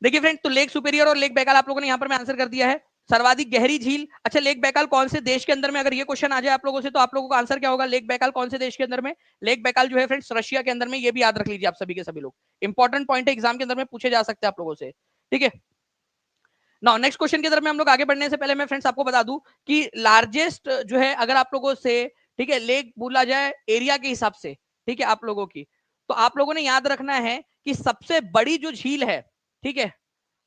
देखिए फ्रेंड, तो लेक सुपेरियर और लेक बैकाल आप लोगों ने यहाँ पर मैं आंसर कर दिया है। सर्वाधिक गहरी झील, अच्छा लेक बैकाल कौन से देश के अंदर में, अगर ये क्वेश्चन आ जाए आप लोगों से तो आप लोगों का आंसर क्या होगा, लेक बैकाल कौन से देश के अंदर में, लेक बैकाल जो है फ्रेंड्स रशिया के अंदर में, ये भी याद रख लीजिए आप सभी के सभी लोग, इंपॉर्टेंट पॉइंट है, एग्जाम के अंदर में पूछे जा सकते हैं आप लोगों से, ठीक है। नाउ नेक्स्ट क्वेश्चन की तरफ में हम लोग आगे बढ़ने से पहले मैं फ्रेंड्स आपको बता दूं कि लार्जेस्ट जो है, अगर आप लोगों से, ठीक है, लेक बोला जाए एरिया के हिसाब से, ठीक है, आप लोगों की, तो आप लोगों ने याद रखना है कि सबसे बड़ी जो झील है, ठीक है,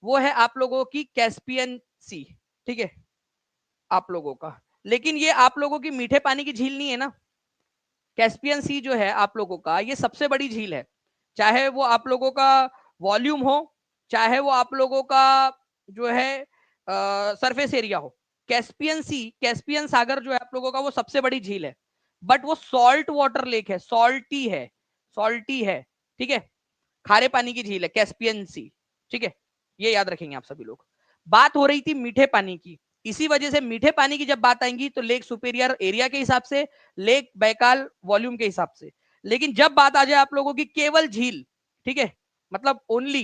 वो है आप लोगों की कैस्पियन सी, ठीक है, आप लोगों का। लेकिन ये आप लोगों की मीठे पानी की झील नहीं है ना, कैस्पियन सी जो है आप लोगों का ये सबसे बड़ी झील है, चाहे वो आप लोगों का वॉल्यूम हो, चाहे वो आप लोगों का जो है सरफेस एरिया हो। कैस्पियन सी, कैस्पियन सागर जो है आप लोगों का वो सबसे बड़ी झील है, बट वो सॉल्ट वाटर लेक है, सॉल्टी है, सॉल्टी है, ठीक है, खारे पानी की झील है कैस्पियन सी, ठीक है, ये याद रखेंगे आप सभी लोग। बात हो रही थी मीठे पानी की, इसी वजह से मीठे पानी की जब बात आएंगी तो लेक सुपेरियर एरिया के हिसाब से, लेक बैकाल वॉल्यूम के हिसाब से। लेकिन जब बात आ जाए आप लोगों की केवल झील, ठीक है, मतलब ओनली,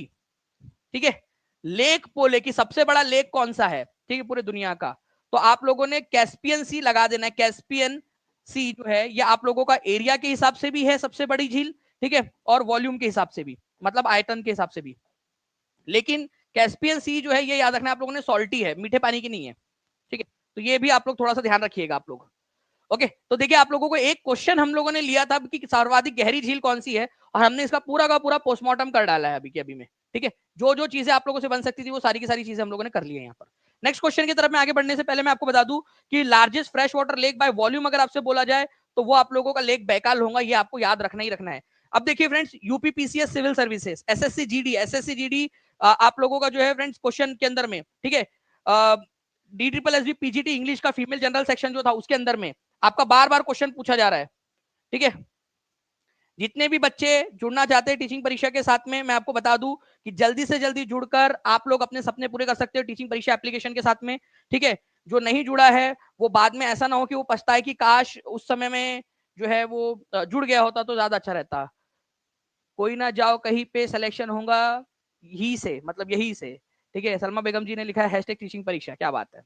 ठीक है, लेक बोले कि सबसे बड़ा लेक कौन सा है, ठीक है, पूरे दुनिया का, तो आप लोगों ने कैस्पियन सी लगा देना है। कैस्पियन सी जो है ये आप लोगों का एरिया के हिसाब से भी है सबसे बड़ी झील, ठीक है, और वॉल्यूम के हिसाब से भी, मतलब आयतन के हिसाब से भी। लेकिन कैस्पियन सी जो है ये याद रखना आप लोगों ने, सॉल्टी है, मीठे पानी की नहीं है, ठीक है। तो ये भी आप लोग थोड़ा सा ध्यान रखिएगा आप लोग, ओके। तो देखिए आप लोगों को एक क्वेश्चन हम लोगों ने लिया था कि सर्वाधिक गहरी झील कौन सी है, और हमने इसका पूरा का पूरा पोस्टमार्टम कर डाला है अभी के अभी में, ठीक है। जो जो चीजें आप लोगों से बन सकती थी वो सारी की सारी चीजें हम लोगों ने कर ली है यहाँ पर। नेक्स्ट क्वेश्चन की तरफ में आगे बढ़ने से पहले मैं आपको बता दूं कि largest fresh water lake by volume अगर आपसे बोला जाए तो वो आप लोगों का लेक बैकाल होगा, ये आपको याद रखना ही रखना है। अब देखिए friends, UPPCS civil services, SSC GD, SSC GD आप लोगों का जो है फ्रेंड्स क्वेश्चन के अंदर में, ठीक है, D triple S B PGT English का फीमेल जनरल सेक्शन जो था उसके अंदर में आपका बार बार क्वेश्चन पूछा जा रहा है, ठीक है। जितने भी बच्चे जुड़ना चाहते हैं टीचिंग परीक्षा के साथ में, मैं आपको बता दूं कि जल्दी से जल्दी जुड़कर आप लोग अपने सपने पूरे कर सकते हो टीचिंग परीक्षा एप्लीकेशन के साथ में, ठीक है। जो नहीं जुड़ा है वो बाद में ऐसा ना हो कि वो पछताए कि काश उस समय में जो है वो जुड़ गया होता तो ज्यादा अच्छा रहता। कोई ना जाओ कहीं पे सिलेक्शन होगा ही से, मतलब यही से। ठीक है, सलमा बेगम जी ने लिखा है हैशटैग टीचिंग परीक्षा, क्या बात है।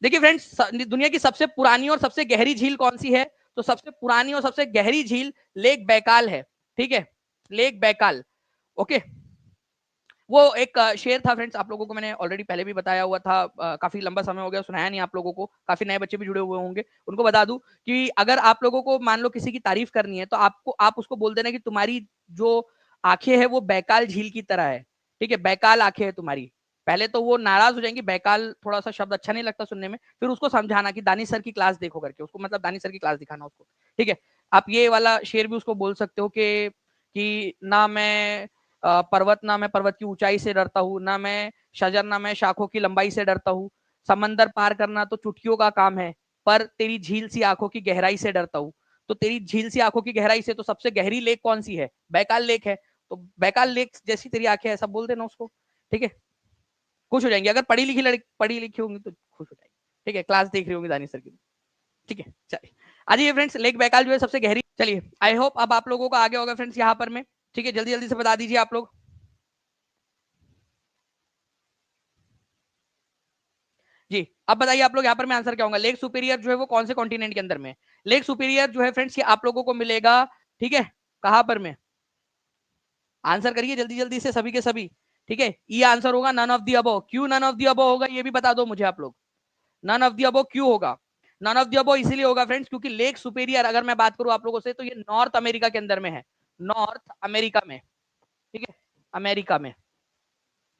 देखिए फ्रेंड्स, दुनिया की सबसे पुरानी और सबसे गहरी झील कौन सी है? तो सबसे पुरानी और सबसे गहरी झील लेक बैकाल है। ठीक है, लेक बैकाल। ओके, वो एक शेर था फ्रेंड्स, आप लोगों को मैंने ऑलरेडी पहले भी बताया हुआ था, काफी लंबा समय हो गया सुनाया नहीं आप लोगों को, काफी नए बच्चे भी जुड़े हुए होंगे, उनको बता दूं कि अगर आप लोगों को मान लो किसी की तारीफ करनी है तो आप उसको बोल देना कि तुम्हारी जो आंखें है वो बैकाल झील की तरह है। ठीक है, बैकाल आंखें है तुम्हारी। पहले तो वो नाराज हो जाएंगी, बैकाल थोड़ा सा शब्द अच्छा नहीं लगता सुनने में, फिर उसको समझाना कि दानिश सर की क्लास देखो करके, उसको मतलब दानिश सर की क्लास दिखाना उसको। ठीक है, आप ये वाला शेर भी उसको बोल सकते हो कि ना मैं पर्वत, ना मैं पर्वत की ऊंचाई से डरता हूँ, ना मैं शजर, ना मैं शाखों की लंबाई से डरता हूँ, समंदर पार करना तो चुटकियों का काम है, पर तेरी झील सी आंखों की गहराई से डरता हूँ। तो तेरी झील सी आंखों की गहराई से, तो सबसे गहरी लेक कौन सी है? बैकाल लेक है। तो बैकाल लेक जैसी तेरी आंखें, ऐसा बोल देना उसको। ठीक है, खुश हो जाएंगे, अगर पढ़ी लिखी लड़की पढ़ी लिखी होंगी तो खुश हो जाएंगे। ठीक है, क्लास देख रही होंगी दानिश सर की। ठीक है, चलिए आ जाइए फ्रेंड्स, लेक बैकाल जो है सबसे गहरी। चलिए, आई होप अब आप लोगों को आगे होगा फ्रेंड्स यहाँ पर में। ठीक है, जल्दी जल्दी से बता दीजिए आप लोग। जी, अब बताइए आप लोग यहाँ पर मैं आंसर क्या होगा। लेक सुपीरियर जो है वो कौन से कॉन्टिनेंट के अंदर में? लेक सुपीरियर जो है फ्रेंड्स ये आप लोगों को मिलेगा, ठीक है, कहां पर में? आंसर करिए जल्दी जल्दी से सभी के सभी। ठीक है, ये आंसर होगा नन ऑफ दी अबव। क्यों नन ऑफ दी अबव होगा ये भी बता दो मुझे आप लोग। नन ऑफ दी अबव क्यों होगा? नन ऑफ दी अबव इसीलिए होगा फ्रेंड्स क्योंकि लेक सुपीरियर अगर मैं बात करूं आप लोगों से तो ये नॉर्थ अमेरिका के अंदर में है, नॉर्थ अमेरिका में। ठीक है, अमेरिका में।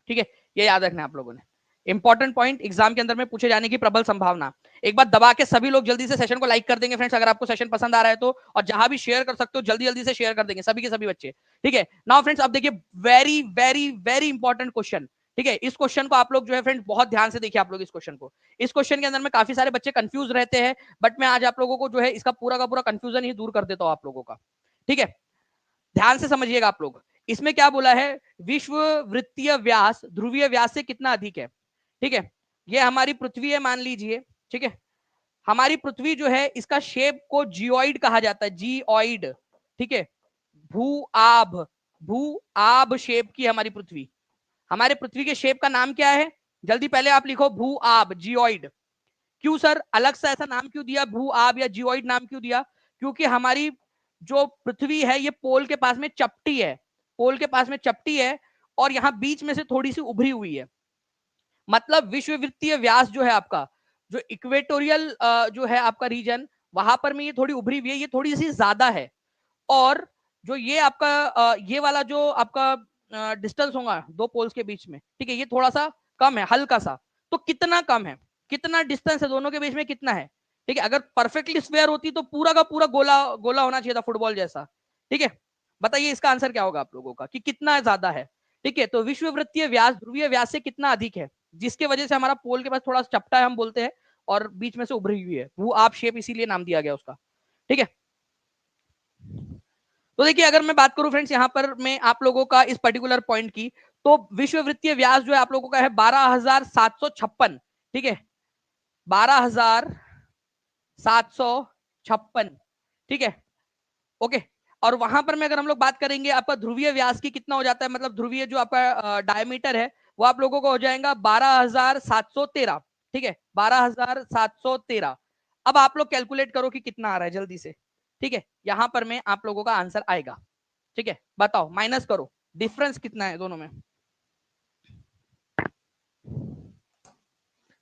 ठीक है, ये याद रखना आप लोगों ने। इंपॉर्टेंट पॉइंट, एग्जाम के अंदर में पूछे जाने की प्रबल संभावना। एक बार दबा के सभी लोग जल्दी से सेशन को लाइक कर देंगे फ्रेंड्स अगर आपको सेशन पसंद आ रहा है तो, और जहां भी शेयर कर सकते हो जल्दी जल्दी से शेयर कर देंगे सभी के सभी बच्चे। ठीक है, नाउ फ्रेंड्स अब देखिए very very very important question. ठीक है, इस क्वेश्चन को आप लोग जो है फ्रेंड्स बहुत ध्यान से देखिए आप लोग इस क्वेश्चन को। इस क्वेश्चन के अंदर में काफी सारे बच्चे कंफ्यूज रहते हैं, बट मैं आज आप लोगों को जो है इसका पूरा का पूरा कंफ्यूजन ही दूर कर देता हूं आप लोगों का। ठीक है, ध्यान से समझिएगा आप लोग। इसमें क्या बोला है? विश्व वृत्तीय व्यास ध्रुवीय व्यास से कितना अधिक है? ठीक है, ये हमारी पृथ्वी है मान लीजिए। ठीक है, हमारी पृथ्वी जो है इसका शेप को जियोइड कहा जाता है, जियोइड। ठीक है, भू आभ, भू आभ शेप की हमारी पृथ्वी। हमारे पृथ्वी के शेप का नाम क्या है? जल्दी पहले आप लिखो भू आभ, जियोइड। क्यों सर अलग सा ऐसा नाम क्यों दिया, भू आभ या जियोइड नाम क्यों दिया? क्योंकि हमारी जो पृथ्वी है ये पोल के पास में चपटी है, पोल के पास में चपटी है, और यहां बीच में से थोड़ी सी उभरी हुई है। मतलब विश्ववृत्तीय व्यास जो है आपका, जो इक्वेटोरियल जो है आपका रीजन, वहां पर में ये थोड़ी उभरी हुई है, ये थोड़ी सी ज्यादा है। और जो ये आपका ये वाला जो आपका डिस्टेंस होगा दो पोल्स के बीच में, ठीक है, ये थोड़ा सा कम है, हल्का सा। तो कितना कम है, कितना डिस्टेंस है दोनों के बीच में, कितना है? ठीक है, अगर परफेक्टली स्क्वायर होती तो पूरा का पूरा गोला गोला होना चाहिए था, फुटबॉल जैसा। ठीक है, बताइए इसका आंसर क्या होगा आप लोगों का कि कितना ज्यादा है? ठीक है, तो विश्ववृत्तीय व्यास ध्रुवीय व्यास से कितना अधिक है, जिसके वजह से हमारा पोल के पास थोड़ा चपटा है हम बोलते हैं, और बीच में से उभरी हुई है, वो आप शेप इसीलिए नाम दिया गया उसका। ठीक है, तो देखिए अगर मैं बात करूं फ्रेंड्स यहां पर मैं आप लोगों का इस पर्टिकुलर पॉइंट की, तो विश्ववृत्तीय व्यास जो है आप लोगों का है 12,756। ठीक है, 12,756। ठीक है, ओके। और वहां पर में अगर हम लोग बात करेंगे आपका ध्रुवीय व्यास की कितना हो जाता है, मतलब ध्रुवीय जो आपका डायमीटर है वो आप लोगों को हो जाएगा 12,713। ठीक है, 12,713। अब आप लोग कैलकुलेट करो कि कितना आ रहा है जल्दी से। ठीक है, यहां पर में आप लोगों का आंसर आएगा। ठीक है, बताओ माइनस करो, डिफरेंस कितना है दोनों में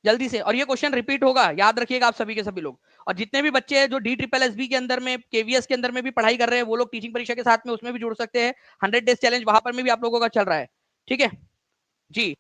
जल्दी से। और ये क्वेश्चन रिपीट होगा, याद रखिएगा आप सभी के सभी लोग। और जितने भी बच्चे हैं जो डी ट्रिपल एस बी के अंदर में, केवीएस के अंदर में भी पढ़ाई कर रहे हैं, वो लोग टीचिंग परीक्षा के साथ में उसमें भी जुड़ सकते हैं। 100 डेज चैलेंज वहां पर में भी आप लोगों का चल रहा है। ठीक है जी,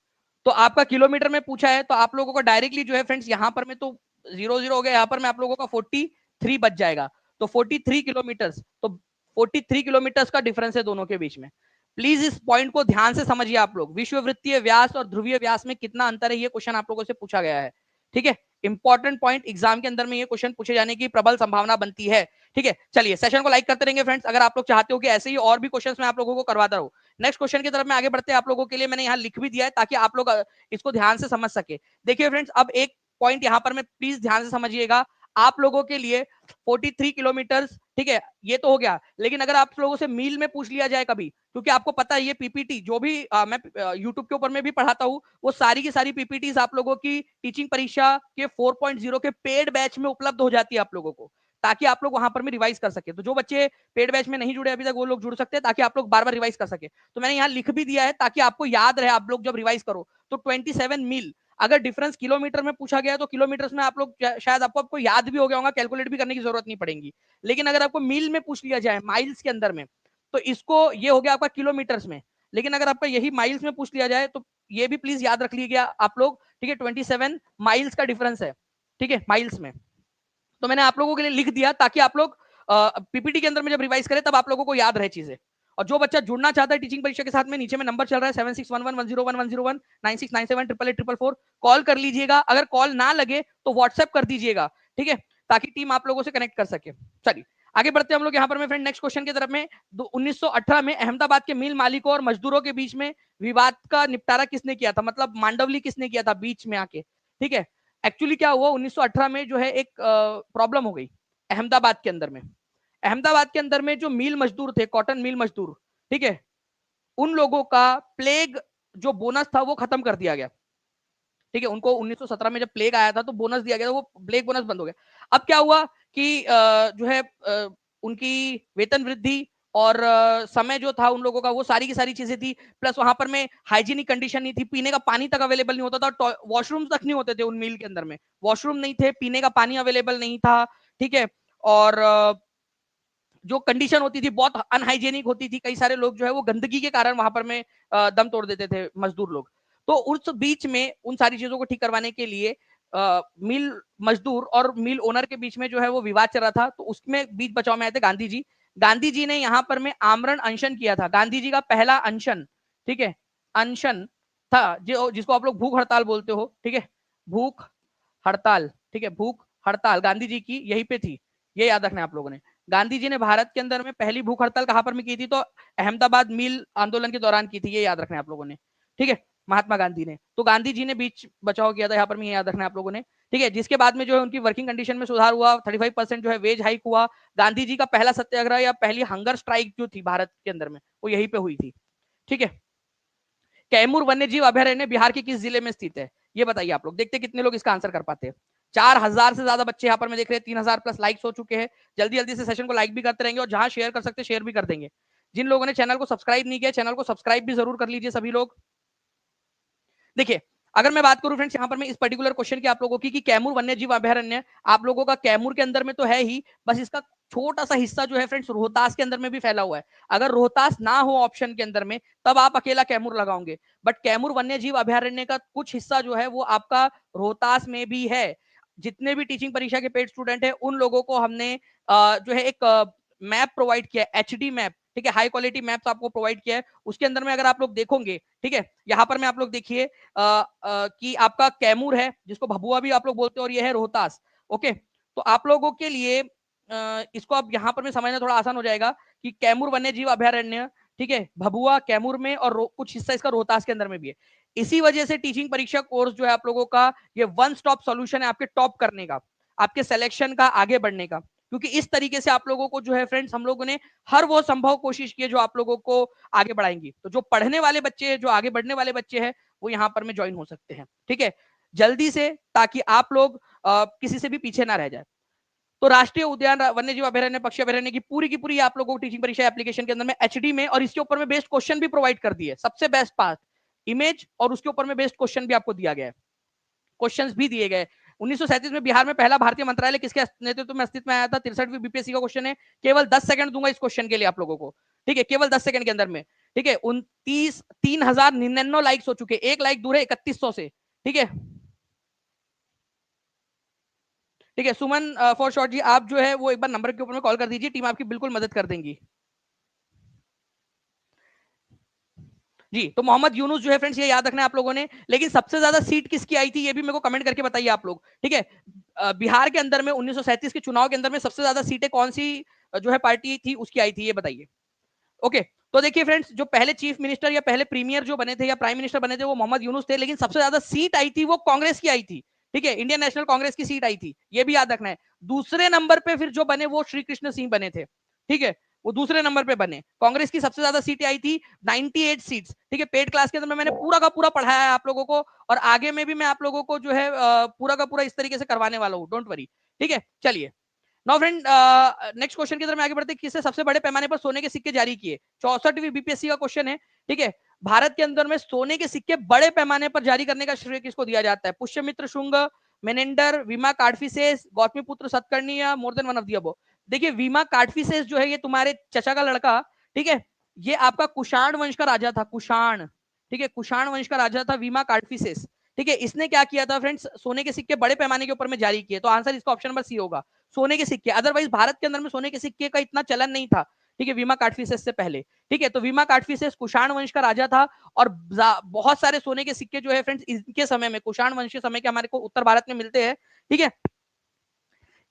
तो आपका किलोमीटर में पूछा है, तो आप लोगों को डायरेक्टली जो है फ्रेंड्स यहाँ पर में तो 0 0 हो गया, यहाँ पर में आप लोगों का 43 बच जाएगा। तो 43 किलोमीटर, तो 43 किलोमीटर का डिफरेंस है दोनों के बीच में। प्लीज इस पॉइंट को ध्यान से समझिए आप लोग, विश्ववृत्तीय व्यास और ध्रुवीय व्यास में कितना अंतर है, ये क्वेश्चन आप लोगों से पूछा गया है। ठीक है, इंपॉर्टेंट पॉइंट, एग्जाम के अंदर में ये क्वेश्चन पूछे जाने की प्रबल संभावना बनती है। ठीक है, चलिए सेशन को लाइक करते रहेंगे फ्रेंड्स अगर आप लोग चाहते हो कि ऐसे ही और भी क्वेश्चंस मैं आप लोगों को करवाता रहूं। नेक्स्ट क्वेश्चन की तरफ में आगे बढ़ते हैं, आप लोगों के लिए मैंने यहाँ लिख भी दिया है ताकि आप लोग इसको ध्यान से समझ सके। देखिए फ्रेंड्स, अब एक पॉइंट यहाँ पर मैं प्लीज ध्यान से समझिएगा, आप लोगों के लिए 43 किलोमीटर, ठीक है, ये तो हो गया। लेकिन अगर आप लोगों से मील में पूछ लिया जाए कभी, क्योंकि आपको पता है ये पीपीटी जो भी मैं यूट्यूब के ऊपर में भी पढ़ाता हूँ, वो सारी की सारी पीपीटीज आप लोगों की टीचिंग परीक्षा के 4.0 के पेड बैच में उपलब्ध हो जाती है आप लोगों को, ताकि आप लोग वहां पर में रिवाइज कर सके। तो जो बच्चे पेड बैच में नहीं जुड़े अभी तक, वो लोग जुड़ सकते हैं, ताकि आप लोग बार बार रिवाइज कर सके। तो मैंने यहाँ लिख भी दिया है ताकि आपको याद रहे, आप लोग जब रिवाइज करो तो 27 मील। अगर डिफरेंस किलोमीटर में पूछा गया तो किलोमीटर में आप लोग शायद आपको याद भी हो गया होगा, कैलकुलेट भी करने की जरूरत नहीं पड़ेगी। लेकिन अगर आपको मील में पूछ लिया जाए, माइल्स के अंदर में, तो इसको ये हो गया आपका किलोमीटर्स में। लेकिन अगर आपका यही माइल्स में पूछ लिया जाए तो ये भी प्लीज याद रख लीजिए आप लोग, ठीक है, 27 माइल्स का डिफरेंस है, ठीक है, माइल्स में। तो मैंने आप लोगों के लिए लिख दिया ताकि आप लोग पीपीटी के अंदर में जब रिवाइज करें तब आप लोगों को याद रहे चीजें। और जो बच्चा जुड़ना चाहता है टीचिंग परीक्षा के साथ में, नीचे में नंबर चल रहा है 7611101101 96974444, कॉल कर लीजिएगा। अगर कॉल ना लगे तो व्हाट्सएप कर दीजिएगा, ठीक है, ताकि टीम आप लोगों से कनेक्ट कर सके। चलिए आगे बढ़ते हैं हम लोग यहाँ पर में फ्रेंड नेक्स्ट क्वेश्चन की तरफ में। 1918 में अहमदाबाद के मिल मालिकों और मजदूरों के बीच में विवाद का निपटारा किसने किया था, मतलब मांडवली किसने किया था बीच में आके, ठीक है। एक्चुअली क्या हुआ 1918 में जो है एक प्रॉब्लम हो गई अहमदाबाद के अंदर में। अहमदाबाद के अंदर में जो मिल मजदूर थे, कॉटन मिल मजदूर, ठीक है, उन लोगों का प्लेग जो बोनस था वो खत्म कर दिया गया, ठीक है। उनको 1917 में जब प्लेग आया था तो बोनस दिया गया था, वो प्लेग बोनस बंद हो गया। अब क्या हुआ कि जो है उनकी वेतन वृद्धि और समय जो था उन लोगों का, वो सारी की सारी चीजें थी। प्लस वहां पर में हाइजीनिक कंडीशन नहीं थी, पीने का पानी तक अवेलेबल नहीं होता था, वॉशरूम तक नहीं होते थे उन मिल के अंदर में, वॉशरूम नहीं थे, पीने का पानी अवेलेबल नहीं था, ठीक है। और जो कंडीशन होती थी बहुत अनहाइजेनिक होती थी, कई सारे लोग जो है वो गंदगी के कारण वहां पर में दम तोड़ देते थे मजदूर लोग। तो उस बीच में उन सारी चीजों को ठीक करवाने के लिए मिल मजदूर और मिल ओनर के बीच में जो है वो विवाद चल रहा था, तो उसमें बीच बचाव में आए थे गांधी जी। गांधी जी ने यहाँ पर में आमरण अनशन किया था, गांधी जी का पहला अनशन, ठीक है, अनशन था, जो जिसको आप लोग भूख हड़ताल बोलते हो, ठीक है, भूख हड़ताल, ठीक है, भूख हड़ताल गांधी जी की यहीं पे थी, ये याद रखना है आप लोगों ने। गांधी जी ने भारत के अंदर में पहली भूख हड़ताल कहां पर में की थी, तो अहमदाबाद मिल आंदोलन के दौरान की थी, ये याद रखना है आप लोगों ने, ठीक है, महात्मा गांधी ने। तो गांधी जी ने बीच बचाव किया था यहाँ पर में, ये याद रखना है आप लोगों ने, ठीक है। जिसके बाद में जो है उनकी वर्किंग कंडीशन में सुधार हुआ, 35% जो है वेज हाइक हुआ। गांधी जी का पहला सत्याग्रह या पहली हंगर स्ट्राइक जो थी भारत के अंदर में, वो यहीं पे हुई थी, ठीक है। कैमूर वन्यजीव अभयारण्य बिहार के किस जिले में स्थित है, ये बताइए आप लोग, देखते कितने लोग इसका आंसर कर पाते हैं। 4000 से ज्यादा बच्चे यहाँ पर मैं देख रहे हैं, 3000 प्लस लाइक्स हो चुके हैं। जल्दी जल्दी से सेशन को लाइक भी करते रहेंगे और जहां शेयर कर सकते शेयर भी कर देंगे। जिन लोगों ने चैनल को सब्सक्राइब नहीं किया, चैनल को सब्सक्राइब भी जरूर कर लीजिए सभी लोग। देखिए अगर मैं बात करूं फ्रेंड्स यहाँ पर मैं इस पर्टिकुलर क्वेश्चन की आप लोगों की, कि कैमूर वन्यजीव अभयारण्य आप लोगों का कैमूर के अंदर में तो है ही, बस इसका छोटा सा हिस्सा जो है फ्रेंड्स रोहतास के अंदर में भी फैला हुआ है। अगर रोहतास ना हो ऑप्शन के अंदर में तब आप अकेला कैमूर लगाओगे, बट कैमूर वन्यजीव अभयारण्य का कुछ हिस्सा जो है वो आपका रोहतास में भी है। जितने भी टीचिंग परीक्षा के पेड स्टूडेंट है उन लोगों को हमने जो है एक मैप प्रोवाइड किया है, एचडी मैप, ठीक है, हाई क्वालिटी मैप्स आपको प्रोवाइड किया है। उसके अंदर में अगर आप लोग देखोगे, ठीक है, यहाँ पर मैं आप लोग देखिए कि आपका कैमूर है जिसको भभुआ भी आप लोग बोलते हो, और ये है रोहतास, ओके। तो आप लोगों के लिए इसको अब यहाँ पर मैं समझना थोड़ा आसान हो जाएगा कि कैमूर वन्यजीव अभयारण्य, ठीक है, भभुआ कैमूर में और कुछ हिस्सा इसका रोहतास के अंदर में भी है। इसी वजह से टीचिंग परीक्षा कोर्स जो है आप लोगों का ये वन स्टॉप सॉल्यूशन है आपके टॉप करने का, आपके सिलेक्शन का, आगे बढ़ने का। क्योंकि इस तरीके से आप लोगों को जो है फ्रेंड्स हम लोगों ने हर वो संभव कोशिश की है जो आप लोगों को आगे बढ़ाएंगी। तो जो पढ़ने वाले बच्चे हैं, जो आगे बढ़ने वाले बच्चे हैं, वो यहाँ पर में ज्वाइन हो सकते हैं, ठीक है, जल्दी से, ताकि आप लोग किसी से भी पीछे ना रह जाए। तो राष्ट्रीय उद्यान वन्यजीव अभयारण्य पक्षी अभयारण्य की पूरी आप लोगों को टीचिंग परीक्षा एप्लीकेशन के अंदर में एचडी में और इसके ऊपर में बेस्ट क्वेश्चन भी प्रोवाइड कर दिए। सबसे बेस्ट पार्ट इमेज और उसके ऊपर में बेस्ट क्वेश्चन भी आपको दिया गया है, क्वेश्चंस भी दिए गए। 1937 में बिहार में पहला भारतीय मंत्रालय किसके नेतृत्व में अस्तित्व में आया था, 63वीं बीपीएससी का क्वेश्चन है। केवल 10 सेकंड दूंगा इस क्वेश्चन के लिए आप लोगों को, ठीक है, केवल 10 सेकंड के अंदर में, ठीक है। 3099 लाइक्स हो चुके, एक लाइक दूर है 3100 से, ठीक है, ठीक है। सुमन फॉर शॉर्ट जी आप जो है वो एक बार नंबर के ऊपर में कॉल कर दीजिए, टीम आपकी बिल्कुल मदद कर देंगी जी। तो मोहम्मद यूनुस जो है फ्रेंड्स, ये याद रखना है आप लोगों ने। लेकिन सबसे ज्यादा सीट किसकी आई थी ये भी मेरे को कमेंट करके बताइए आप लोग, ठीक है। बिहार के अंदर में 1937 के चुनाव के अंदर में सबसे ज्यादा सीटें कौन सी जो है पार्टी थी उसकी आई थी, ये बताइए, ओके। तो देखिए फ्रेंड्स, जो पहले चीफ मिनिस्टर या पहले प्रीमियर जो बने थे या प्राइम मिनिस्टर बने थे वो मोहम्मद यूनुस थे, लेकिन सबसे ज्यादा सीट आई थी वो कांग्रेस की आई थी। ठीक है, इंडियन नेशनल कांग्रेस की सीट आई थी, ये भी याद रखना है। दूसरे नंबर पे फिर जो बने वो श्री कृष्ण सिंह बने थे, ठीक है, वो दूसरे नंबर पे बने। कांग्रेस की सबसे ज्यादा सीटें आई थी 98 सीट्स, ठीक है। पेड क्लास के अंदर मैंने पूरा का पूरा पढ़ाया है आप लोगों को, और आगे में भी मैं आप लोगों को जो है पूरा का पूरा इस तरीके से करवाने वाला हूँ, डोंट वरी, ठीक है। चलिए नाउ फ्रेंड, नेक्स्ट क्वेश्चन की तरफ मैं आगे बढ़ते हैं। किसने सबसे बड़े पैमाने पर सोने के सिक्के जारी किए? 64वीं बीपीएससी का क्वेश्चन है, ठीक है। भारत के अंदर में सोने के सिक्के बड़े पैमाने पर जारी करने का श्रेय किसको दिया जाता है? पुष्यमित्र शुंग, मेनेंडर, वीमा काडफिसेस, गौतमीपुत्र सतकर्णी, या more than one of the above? देखिए वीमा काडफिसेस जो है ये तुम्हारे चचा का लड़का, ठीक है, ये आपका कुषाण वंश का राजा था, कुषाण, ठीक है, कुषाण वंश का राजा था वीमा काडफिसेस, ठीक है। इसने क्या किया था फ्रेंड्स? सोने के सिक्के बड़े पैमाने के ऊपर में जारी किए, तो आंसर इसका ऑप्शन नंबर सी होगा, सोने के सिक्के। अदरवाइज भारत के अंदर में सोने के सिक्के का इतना चलन नहीं था, ठीक है, वीमा काडफिसेस से पहले, ठीक है। तो वीमा काडफिसेस कुषाण वंश का राजा था, और बहुत सारे सोने के सिक्के जो है फ्रेंड्स इनके समय में, कुषाण वंश के समय के हमारे को उत्तर भारत में मिलते हैं, ठीक है।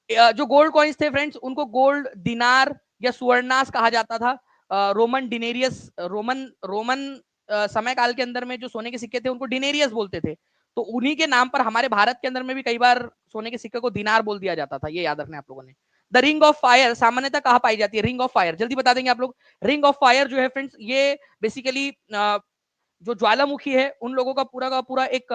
जो गोल्ड कॉइन्स थे फ्रेंड्स उनको गोल्ड दिनार या सुवर्णास कहा जाता था। रोमन डिनेरियस, रोमन रोमन समय काल के अंदर में जो सोने के सिक्के थे उनको डिनेरियस बोलते थे, तो उन्हीं के नाम पर हमारे भारत के अंदर में भी कई बार सोने के सिक्के को दिनार बोल दिया जाता था, ये याद रखना है आप लोगों ने। द रिंग ऑफ फायर सामान्यतः कहाँ पाई जाती है? रिंग ऑफ फायर जल्दी बता देंगे आप लोग। रिंग ऑफ फायर जो है फ्रेंड्स ये बेसिकली जो ज्वालामुखी है उन लोगों का पूरा एक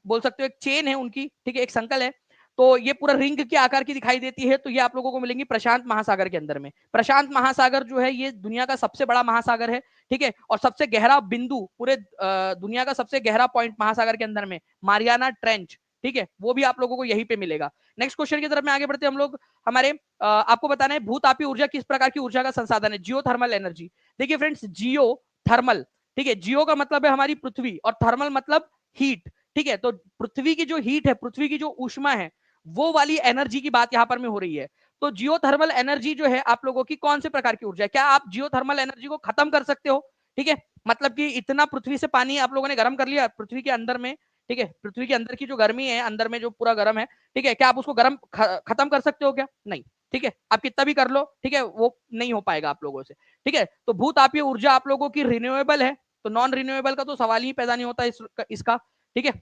बोल सकते हो एक चेन है उनकी, ठीक है, एक संकल है, तो ये पूरा रिंग के आकार की दिखाई देती है, तो ये आप लोगों को मिलेंगी प्रशांत महासागर के अंदर में। प्रशांत महासागर जो है ये दुनिया का सबसे बड़ा महासागर है, ठीक है, और सबसे गहरा बिंदु पूरे दुनिया का सबसे गहरा पॉइंट महासागर के अंदर में मारियाना ट्रेंच, ठीक है, वो भी आप लोगों को यहीं पे मिलेगा। नेक्स्ट क्वेश्चन की तरफ में आगे बढ़ते हैं हम लोग। हमारे आपको बताना है भूतापी ऊर्जा किस प्रकार की ऊर्जा का संसाधन है? जियो थर्मल एनर्जी। देखिए फ्रेंड्स जियो थर्मल, ठीक है, जियो का मतलब है हमारी पृथ्वी और थर्मल मतलब हीट, ठीक है। तो पृथ्वी की जो हीट है, पृथ्वी की जो ऊष्मा है, वो वाली एनर्जी की बात यहां पर में हो रही है। तो जियोथर्मल एनर्जी जो है आप लोगों की कौन से प्रकार की ऊर्जा है? क्या आप जियोथर्मल एनर्जी को खत्म कर सकते हो? ठीक है, मतलब कि इतना पृथ्वी से पानी आप लोगों ने गर्म कर लिया पृथ्वी के अंदर में, ठीक है, पृथ्वी के अंदर की जो गर्मी है, अंदर में जो पूरा गर्म है, ठीक है, क्या आप उसको गर्म खत्म कर सकते हो क्या? नहीं, ठीक है, आप कितना भी कर लो, ठीक है, वो नहीं हो पाएगा आप लोगों से, ठीक है। तो भूतापीय ऊर्जा आप लोगों की रिन्यूएबल है, तो नॉन रिन्यूएबल का तो सवाल ही पैदा नहीं होता इसका, ठीक है।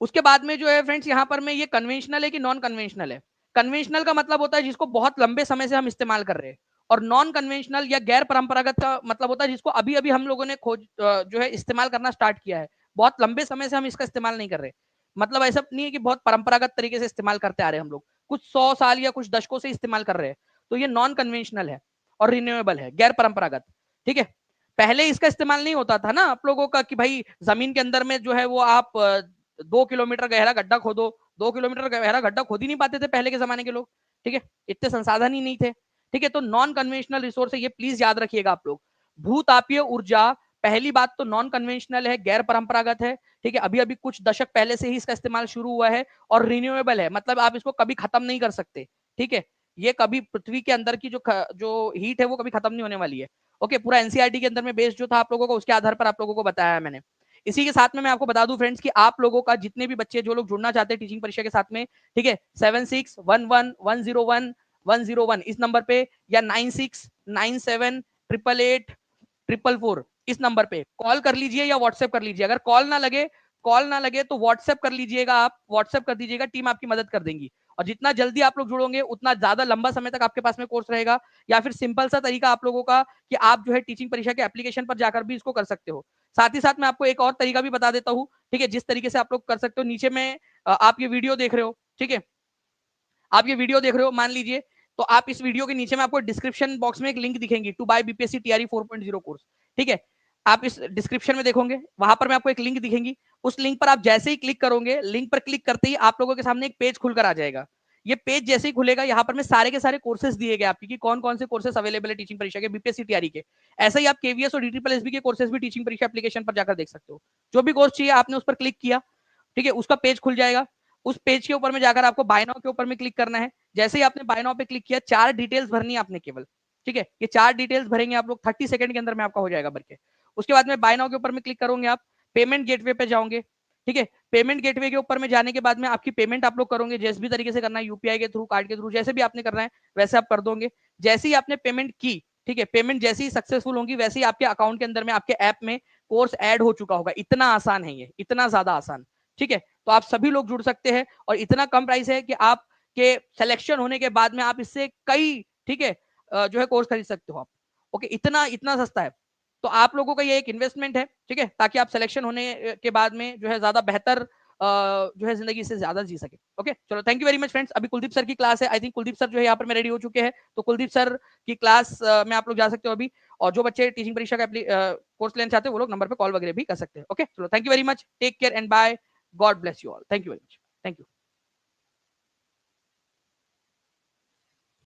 उसके बाद में जो है फ्रेंड्स यहाँ पर में ये कन्वेंशनल है कि नॉन कन्वेंशनल है? कन्वेंशनल का मतलब होता है जिसको बहुत लंबे समय से हम इस्तेमाल कर रहे हैं, और नॉन कन्वेंशनल या गैर परंपरागत का मतलब होता है जिसको अभी अभी हम लोगों ने खोज जो है इस्तेमाल करना स्टार्ट किया है, बहुत लंबे समय से हम इसका इस्तेमाल नहीं कर रहे। मतलब ऐसा नहीं है कि बहुत परंपरागत तरीके से इस्तेमाल करते आ रहे हैं हम लोग, कुछ 100 साल या कुछ दशकों से इस्तेमाल कर रहे हैं, तो ये नॉन कन्वेंशनल है और रिन्यूएबल है, गैर परंपरागत, ठीक है। पहले इसका इस्तेमाल नहीं होता था ना आप लोगों का कि भाई जमीन के अंदर में जो है वो आप 2 किलोमीटर गहरा गड्ढा खोदो, 2 किलोमीटर गहरा गड्ढा खोद ही नहीं पाते थे पहले के जमाने के लोग, ठीक है, इतने संसाधन ही नहीं थे, ठीक है। तो नॉन कन्वेंशनल रिसोर्स है, ये प्लीज याद रखिएगा आप लोग। भूतापीय ऊर्जा पहली बात तो नॉन कन्वेंशनल है, गैर परंपरागत है, ठीक है, अभी अभी कुछ दशक पहले से ही इसका इस्तेमाल शुरू हुआ है, और रिन्यूएबल है, मतलब आप इसको कभी खत्म नहीं कर सकते, ठीक है। ये कभी पृथ्वी के अंदर की जो हीट है वो कभी खत्म नहीं होने वाली है। ओके, पूरा एनसीईआरटी के अंदर में बेस्ड जो था आप लोगों को उसके आधार पर आप लोगों को बताया है मैंने। इसी के साथ में मैं आपको बता दूं फ्रेंड्स कि आप लोगों का जितने भी बच्चे जो लोग जुड़ना चाहते हैं टीचिंग परीक्षा के साथ में, ठीक है, 7611101101 इस नंबर पे, या 9697888844 इस नंबर पे कॉल कर लीजिए या व्हाट्सएप कर लीजिए। अगर कॉल ना लगे तो व्हाट्सएप कर लीजिएगा, आप व्हाट्सएप कर दीजिएगा, टीम आपकी मदद कर देंगी। और जितना जल्दी आप लोग जुड़ोगे उतना ज्यादा लंबा समय तक आपके पास में कोर्स रहेगा। या फिर सिंपल सा तरीका आप लोगों का कि आप जो है टीचिंग परीक्षा के एप्लीकेशन पर जाकर भी इसको कर सकते हो। साथ ही साथ मैं आपको एक और तरीका भी बता देता हूँ, ठीक है, जिस तरीके से आप लोग कर सकते हो। नीचे में आप ये वीडियो देख रहे हो, ठीक है, आप ये वीडियो देख रहे हो मान लीजिए, तो आप इस वीडियो के नीचे में आपको डिस्क्रिप्शन बॉक्स में एक लिंक दिखेंगी, to buy BPSC TRE 4.0 course, ठीक है। आप इस डिस्क्रिप्शन में देखोगे, वहां पर मैं आपको एक लिंक दिखेंगी, उस लिंक पर आप जैसे ही क्लिक करोगे, लिंक पर क्लिक करते ही आप लोगों के सामने एक पेज खुलकर आ जाएगा। ये पेज जैसे ही खुलेगा, यहाँ पर मैं सारे के सारे कोर्सेज दिए गए आपकी कि कौन कौन से कोर्सेज अवेलेबल है टीचिंग परीक्षा के, बीपीएससी टीआरई के। ऐसे ही आप केवीएस और डीटीपीएसबी के कोर्सेज भी टीचिंग परीक्षा एप्लीकेशन पर जाकर देख सकते हो। जो भी कोर्स चाहिए आपने उस पर क्लिक किया, ठीक है, उसका पेज खुल जाएगा। उस पेज के ऊपर में जाकर आपको बाय नाउ के ऊपर में क्लिक करना है। जैसे ही आपने बाय नाउ पे क्लिक किया, 4 डिटेल्स भरनी है आपने केवल, ठीक है, ये 4 डिटेल्स भरेंगे आप लोग, 30 सेकंड के अंदर में आपका हो जाएगा भर के। उसके बाद में बाय नाउ के ऊपर में क्लिक करोगे, आप पेमेंट गेटवे पे जाओगे, ठीक है। पेमेंट गेटवे के ऊपर में जाने के बाद में आपकी पेमेंट आप लोग करोगे, जिस भी तरीके से करना है, यूपीआई के थ्रू, कार्ड के थ्रू, जैसे भी आपने करना है वैसे आप कर दोगे। जैसे ही आपने पेमेंट की, ठीक है, पेमेंट जैसे ही सक्सेसफुल होगी वैसे ही आपके अकाउंट के अंदर में, आपके ऐप में कोर्स ऐड हो चुका होगा। इतना आसान है ये, इतना ज्यादा आसान, ठीक है, तो आप सभी लोग जुड़ सकते हैं और इतना कम प्राइस है कि आप के सिलेक्शन होने के बाद में आप इससे कई, ठीक है, जो है कोर्स खरीद सकते हो आप। ओके, इतना इतना सस्ता है। तो आप लोगों का ये एक इन्वेस्टमेंट है, ठीक है, ताकि आप सिलेक्शन होने के बाद में जो है ज्यादा बेहतर जो है जिंदगी से ज्यादा जी सके। ओके, चलो thank you very much friends. अभी कुलदीप सर की क्लास है, आई थिंक कुलदीप सर जो है यहाँ पर में रेडी हो चुके हैं, तो कुलदीप सर की क्लास में आप लोग जा सकते हो अभी। और जो बच्चे टीचिंग परीक्षा का कोर्स लेना चाहते हैं वो लोग नंबर पे कॉल वगैरह भी कर सकते हैं। ओके, चलो thank you very much, take care and bye, God bless you all, thank you very much, thank you.